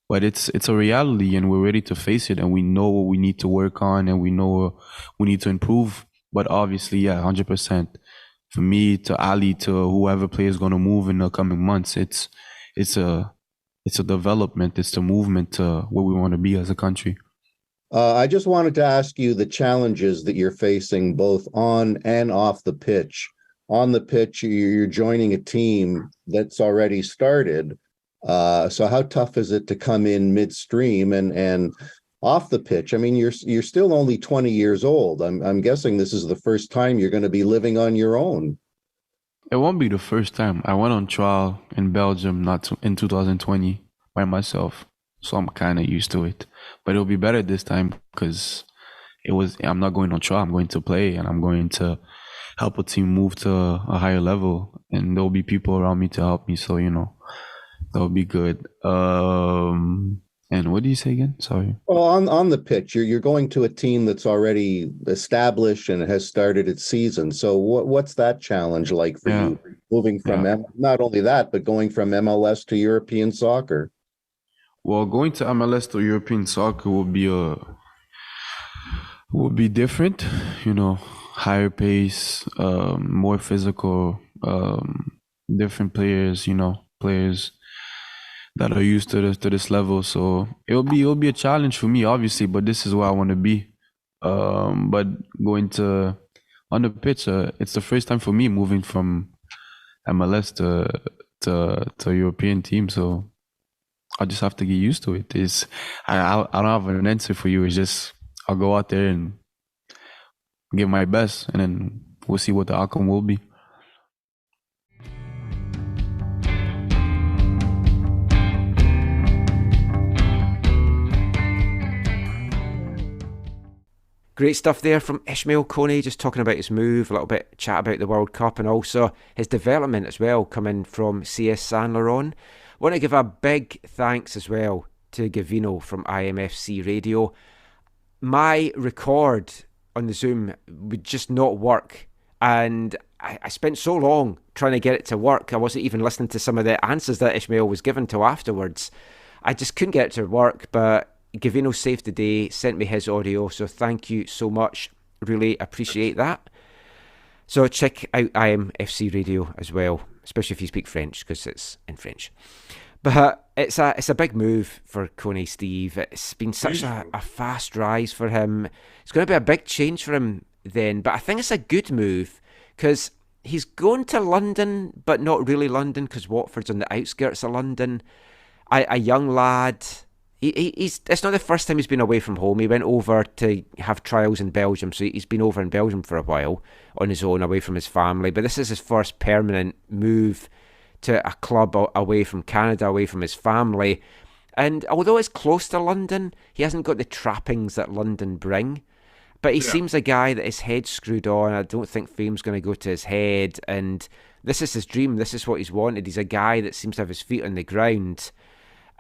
But it's a reality, and we're ready to face it. And we know what we need to work on, and we know what we need to improve. But obviously, yeah, 100%. For me, to Ali, to whoever player is going to move in the coming months, it's a development. It's the movement to where we want to be as a country. I just wanted to ask you the challenges that you're facing both on and off the pitch. On the pitch, you're joining a team that's already started. So how tough is it to come in midstream and off the pitch? I mean, you're still only 20 years old. I'm guessing this is the first time you're going to be living on your own. It won't be the first time. I went on trial in Belgium in 2020 by myself, so I'm kind of used to it. But it'll be better this time because I'm not going on trial. I'm going to play, and I'm going to help a team move to a higher level, and there'll be people around me to help me. So, you know, that'll be good. And what do you say again? Sorry. Well, on the pitch, you're going to a team that's already established and has started its season. So what's that challenge like for you? Moving from not only that, but going from MLS to European soccer. Well, going to MLS to European soccer will be different. You know, higher pace, more physical, different players. You know, players that are used to this level. So it'll be a challenge for me, obviously, but this is where I want to be. But going to on the pitch, it's the first time for me moving from MLS to a European team. So I just have to get used to it. I don't have an answer for you. It's just I'll go out there and give my best, and then we'll see what the outcome will be. Great stuff there from Ismael Koné, just talking about his move, a little bit chat about the World Cup and also his development as well, coming from CS Saint-Laurent. Want to give a big thanks as well to Gavino from IMFC Radio. My record on the Zoom would just not work, and I spent so long trying to get it to work. I wasn't even listening to some of the answers that Ismael was given till afterwards. I just couldn't get it to work, but Gavino saved the day, sent me his audio, so thank you so much. Really appreciate that. So check out IMFC Radio as well, especially if you speak French, because it's in French. But it's a big move for Koné, Steve. It's been such a fast rise for him. It's going to be a big change for him then, but I think it's a good move because he's going to London, but not really London because Watford's on the outskirts of London. A young lad. It's not the first time he's been away from home. He went over to have trials in Belgium, so he's been over in Belgium for a while on his own, away from his family. But this is his first permanent move to a club away from Canada, away from his family. And although it's close to London, he hasn't got the trappings that London bring. But he seems a guy that his head's screwed on. I don't think fame's going to go to his head. And this is his dream. This is what he's wanted. He's a guy that seems to have his feet on the ground.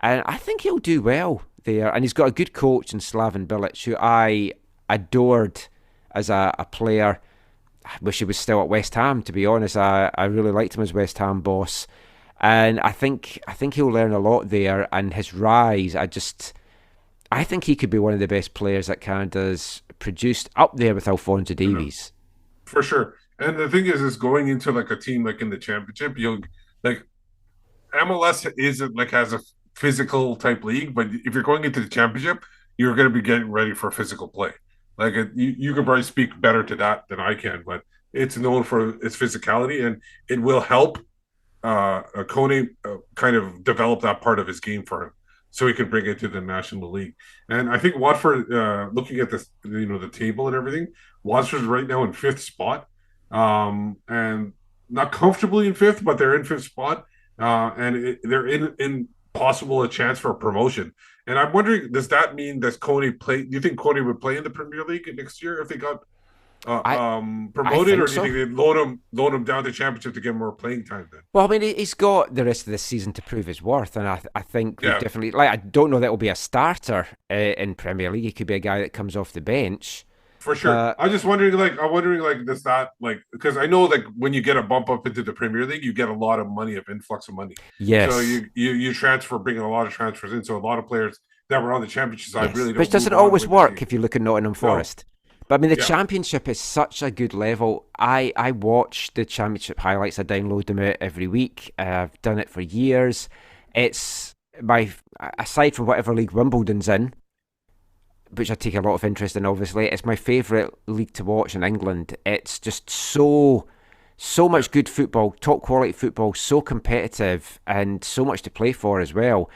And I think he'll do well there. And he's got a good coach in Slaven Bilic, who I adored as a player. I wish he was still at West Ham, to be honest. I really liked him as West Ham boss. And I think he'll learn a lot there. And his rise, I think he could be one of the best players that Canada's produced, up there with Alphonso Davies. For sure. And the thing is going into like a team like in the championship, you'll like MLS isn't like has a physical type league, but if you're going into the championship, you're going to be getting ready for physical play. Like you can probably speak better to that than I can, but it's known for its physicality, and it will help Koné kind of develop that part of his game for him, so he can bring it to the National League. And I think Watford, looking at this, the table and everything, Watford's right now in 5th spot, and not comfortably in 5th, but they're in 5th spot, and they're in possible a chance for a promotion. And I'm wondering, does that mean does Koné play? Do you think Koné would play in the Premier League next year if they got promoted, or do you think they'd loan him down to Championship to get more playing time then? Well, I mean, he's got the rest of this season to prove his worth, and I think definitely, I don't know that will be a starter in Premier League. He could be a guy that comes off the bench. For sure. I'm just wondering, does that, because I know, when you get a bump up into the Premier League, you get a lot of money, influx of money. Yes. So you transfer, bringing a lot of transfers in. So a lot of players that were on the Championship side really don't. Which doesn't always work if you look at Nottingham Forest. But I mean, the Championship is such a good level. I watch the Championship highlights. I download them out every week. I've done it for years. It's aside from whatever league Wimbledon's in, which I take a lot of interest in, obviously, it's my favourite league to watch in England. It's just so much good football, top quality football, so competitive, and so much to play for as well.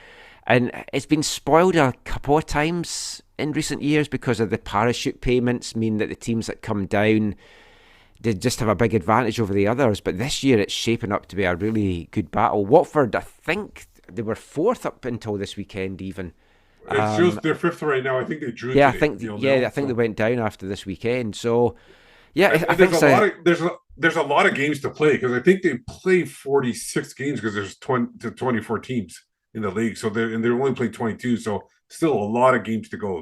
And it's been spoiled a couple of times in recent years because of the parachute payments mean that the teams that come down, they just have a big advantage over the others. But this year it's shaping up to be a really good battle. Watford, I think they were 4th up until this weekend even. It's just they're 5th right now. I think they drew. Yeah, I think they went down after this weekend. So, yeah, I think there's a lot of games to play because I think they play 46 games because there's 24 teams in the league. So they're only playing 22. So still a lot of games to go.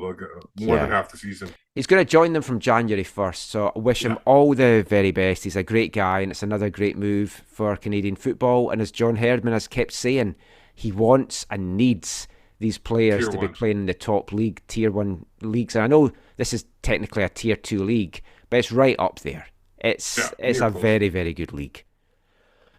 More than half the season. He's going to join them from January 1st. So I wish him all the very best. He's a great guy, and it's another great move for Canadian football. And as John Herdman has kept saying, he wants and needs these players to be playing in the top league, Tier 1 leagues. And I know this is technically a Tier 2 league, but it's right up there. It's a very, very good league.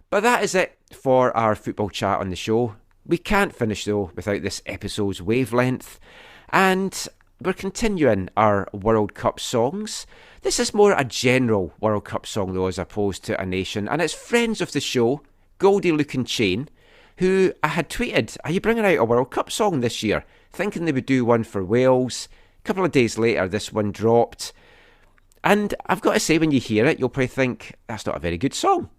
But that is it for our football chat on the show. We can't finish, though, without this episode's wavelength. And we're continuing our World Cup songs. This is more a general World Cup song, though, as opposed to a nation. And it's friends of the show, Goldie Lookin Chain, who I had tweeted, are you bringing out a World Cup song this year? Thinking they would do one for Wales. A couple of days later, this one dropped. And I've got to say, when you hear it, you'll probably think, that's not a very good song.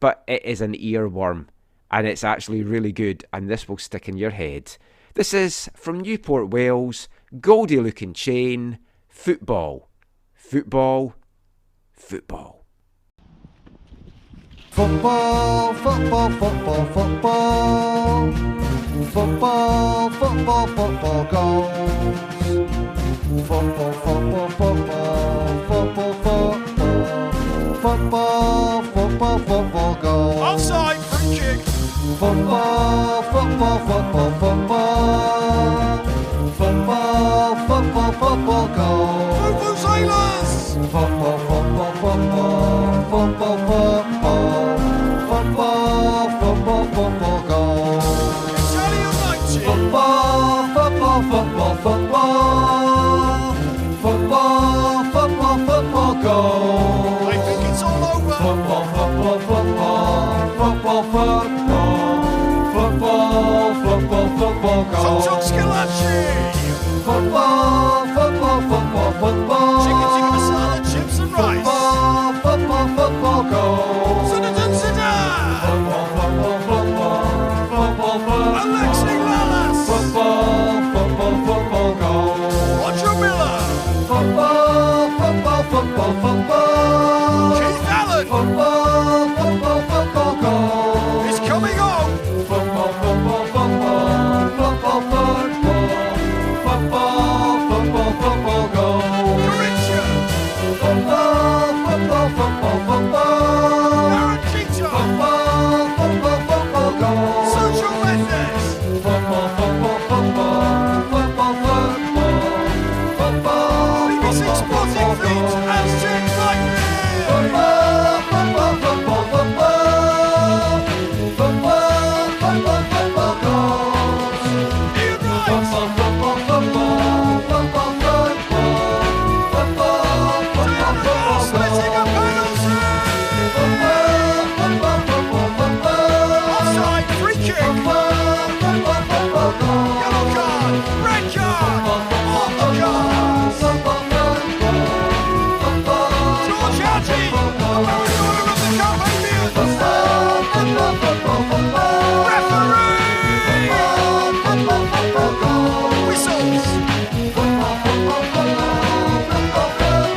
But it is an earworm, and it's actually really good, and this will stick in your head. This is from Newport, Wales, Goldie Lookin Chain, Football. football, football. Football, football, football, football. Football, football, football goals. Football, football, football, football, football. Football, football, football goals. Offside, free kick. Football, football, football, football. Football, football, football goals. Football sailors. Football, football, football, football, football. Football, football, football goals. Italy United. Football, football, football, football. Football, football, football goals. I think it's all over. Football, football, football, football, football. Football, football, football goals. Football, football, football, football. Chicken tikka masala, chips and rice. Football, football, football goals. Zinedine Zidane. Football, football, football, football, football. Alexei Lalas. Football, football, football goals. Roger Miller. Football, football, football, football. Keith Allen. Football, football, football goals. It's coming on. Football, football, football, football, football. Football, football, football goals. Mauritia. Football, football, football, football. Aaron Keaton. Football, football, football goals. Sergio Mendes. Football, football, football, football, football. Football, BBC football, Sporting football Feet. goals. Aztec Nightmare. Football, football, football, football. Football, football, football goals. Ian Wright. Football, football, football, football, football. Football, football, football Splitting a goals. penalty. Football, football, football, football. Offside, free kick. Football, football, football goals. Yellow card. Red card. On the card. Football, football, football. George Houghton. Maradona of the Carpathians. Football, football, football, football. Referee. Football, football, goals. Whistles. Football, football, football, football, football.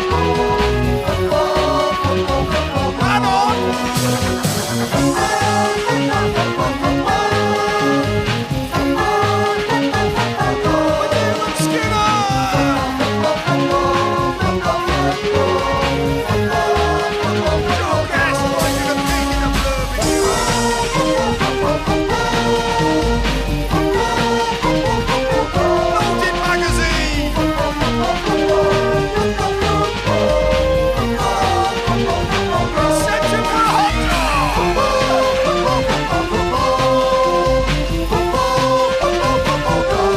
Football, football, football, Man on. Dylan Skinner. Joe Guest taking a peek in the blurry. Loaded magazine. Set him for a hot dog.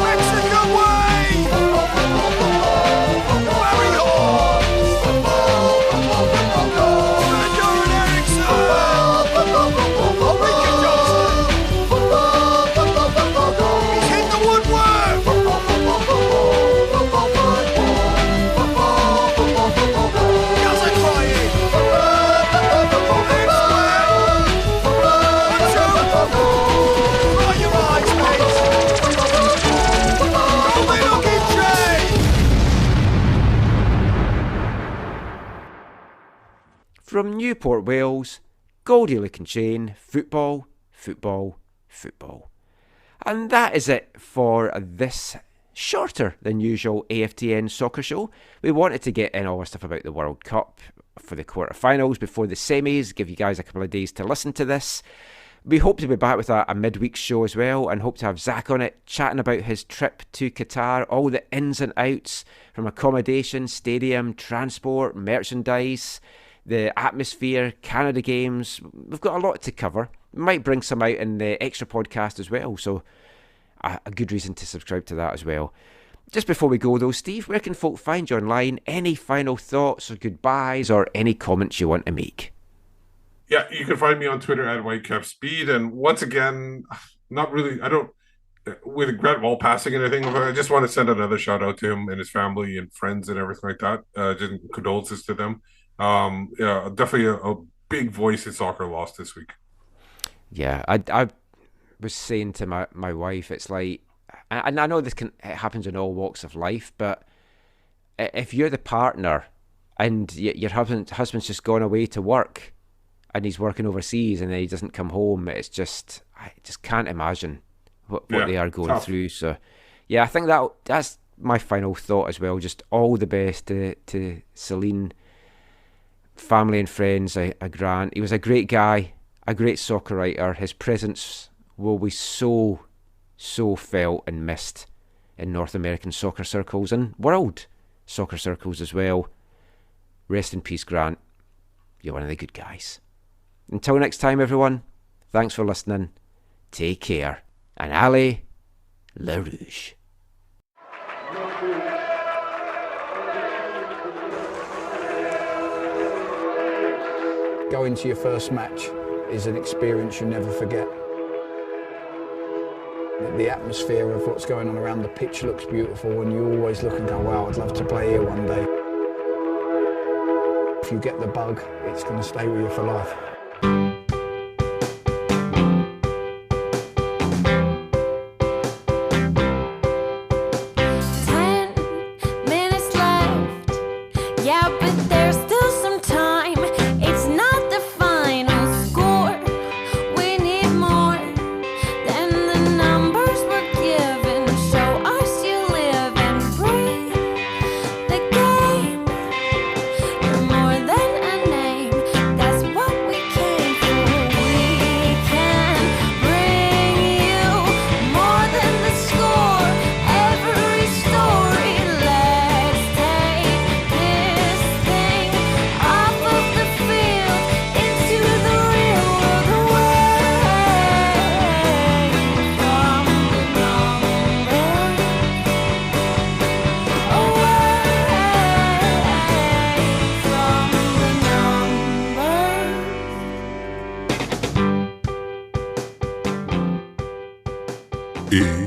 Mexican way. Barry Horns. Brendan Eriksson. Ulrika Johnson. He's hit the woodwork. Gaza crying. Dry your eyes, mate. Goldie Lookin Chain. From Newport, Wales, Goldie Lookin Chain, football, football, football. And that is it for this shorter than usual AFTN soccer show. We wanted to get in all our stuff about the World Cup for the quarterfinals before the semis, give you guys a couple of days to listen to this. We hope to be back with a midweek show as well, and hope to have Zach on it, chatting about his trip to Qatar, all the ins and outs from accommodation, stadium, transport, merchandise, the atmosphere, Canada games. We've got a lot to cover. We might bring some out in the extra podcast as well, so a good reason to subscribe to that as well. Just before we go though, Steve, where can folk find you online? Any final thoughts or goodbyes or any comments you want to make? Yeah, you can find me on Twitter at WhitecapSpeed. And once again, not really, I don't, with Grant Wall passing and everything, I just want to send another shout out to him and his family and friends and everything like that. Just condolences to them. Yeah, definitely a big voice in soccer lost this week. Yeah, I was saying to my wife, it's like, and I know it happens in all walks of life, but if you're the partner and your husband's just gone away to work, and he's working overseas, and then he doesn't come home. It's just, I just can't imagine what they are going through. So, yeah, I think that's my final thought as well. Just all the best to Celine, family and friends, a Grant. He was a great guy, a great soccer writer. His presence will be so felt and missed in North American soccer circles and world soccer circles as well. Rest in peace, Grant. You're one of the good guys. Until next time, everyone, thanks for listening. Take care. And allez, Le Rouge. Going to your first match is an experience you never forget. The atmosphere of what's going on around the pitch looks beautiful, and you always look and go, wow, I'd love to play here one day. If you get the bug, it's going to stay with you for life. Et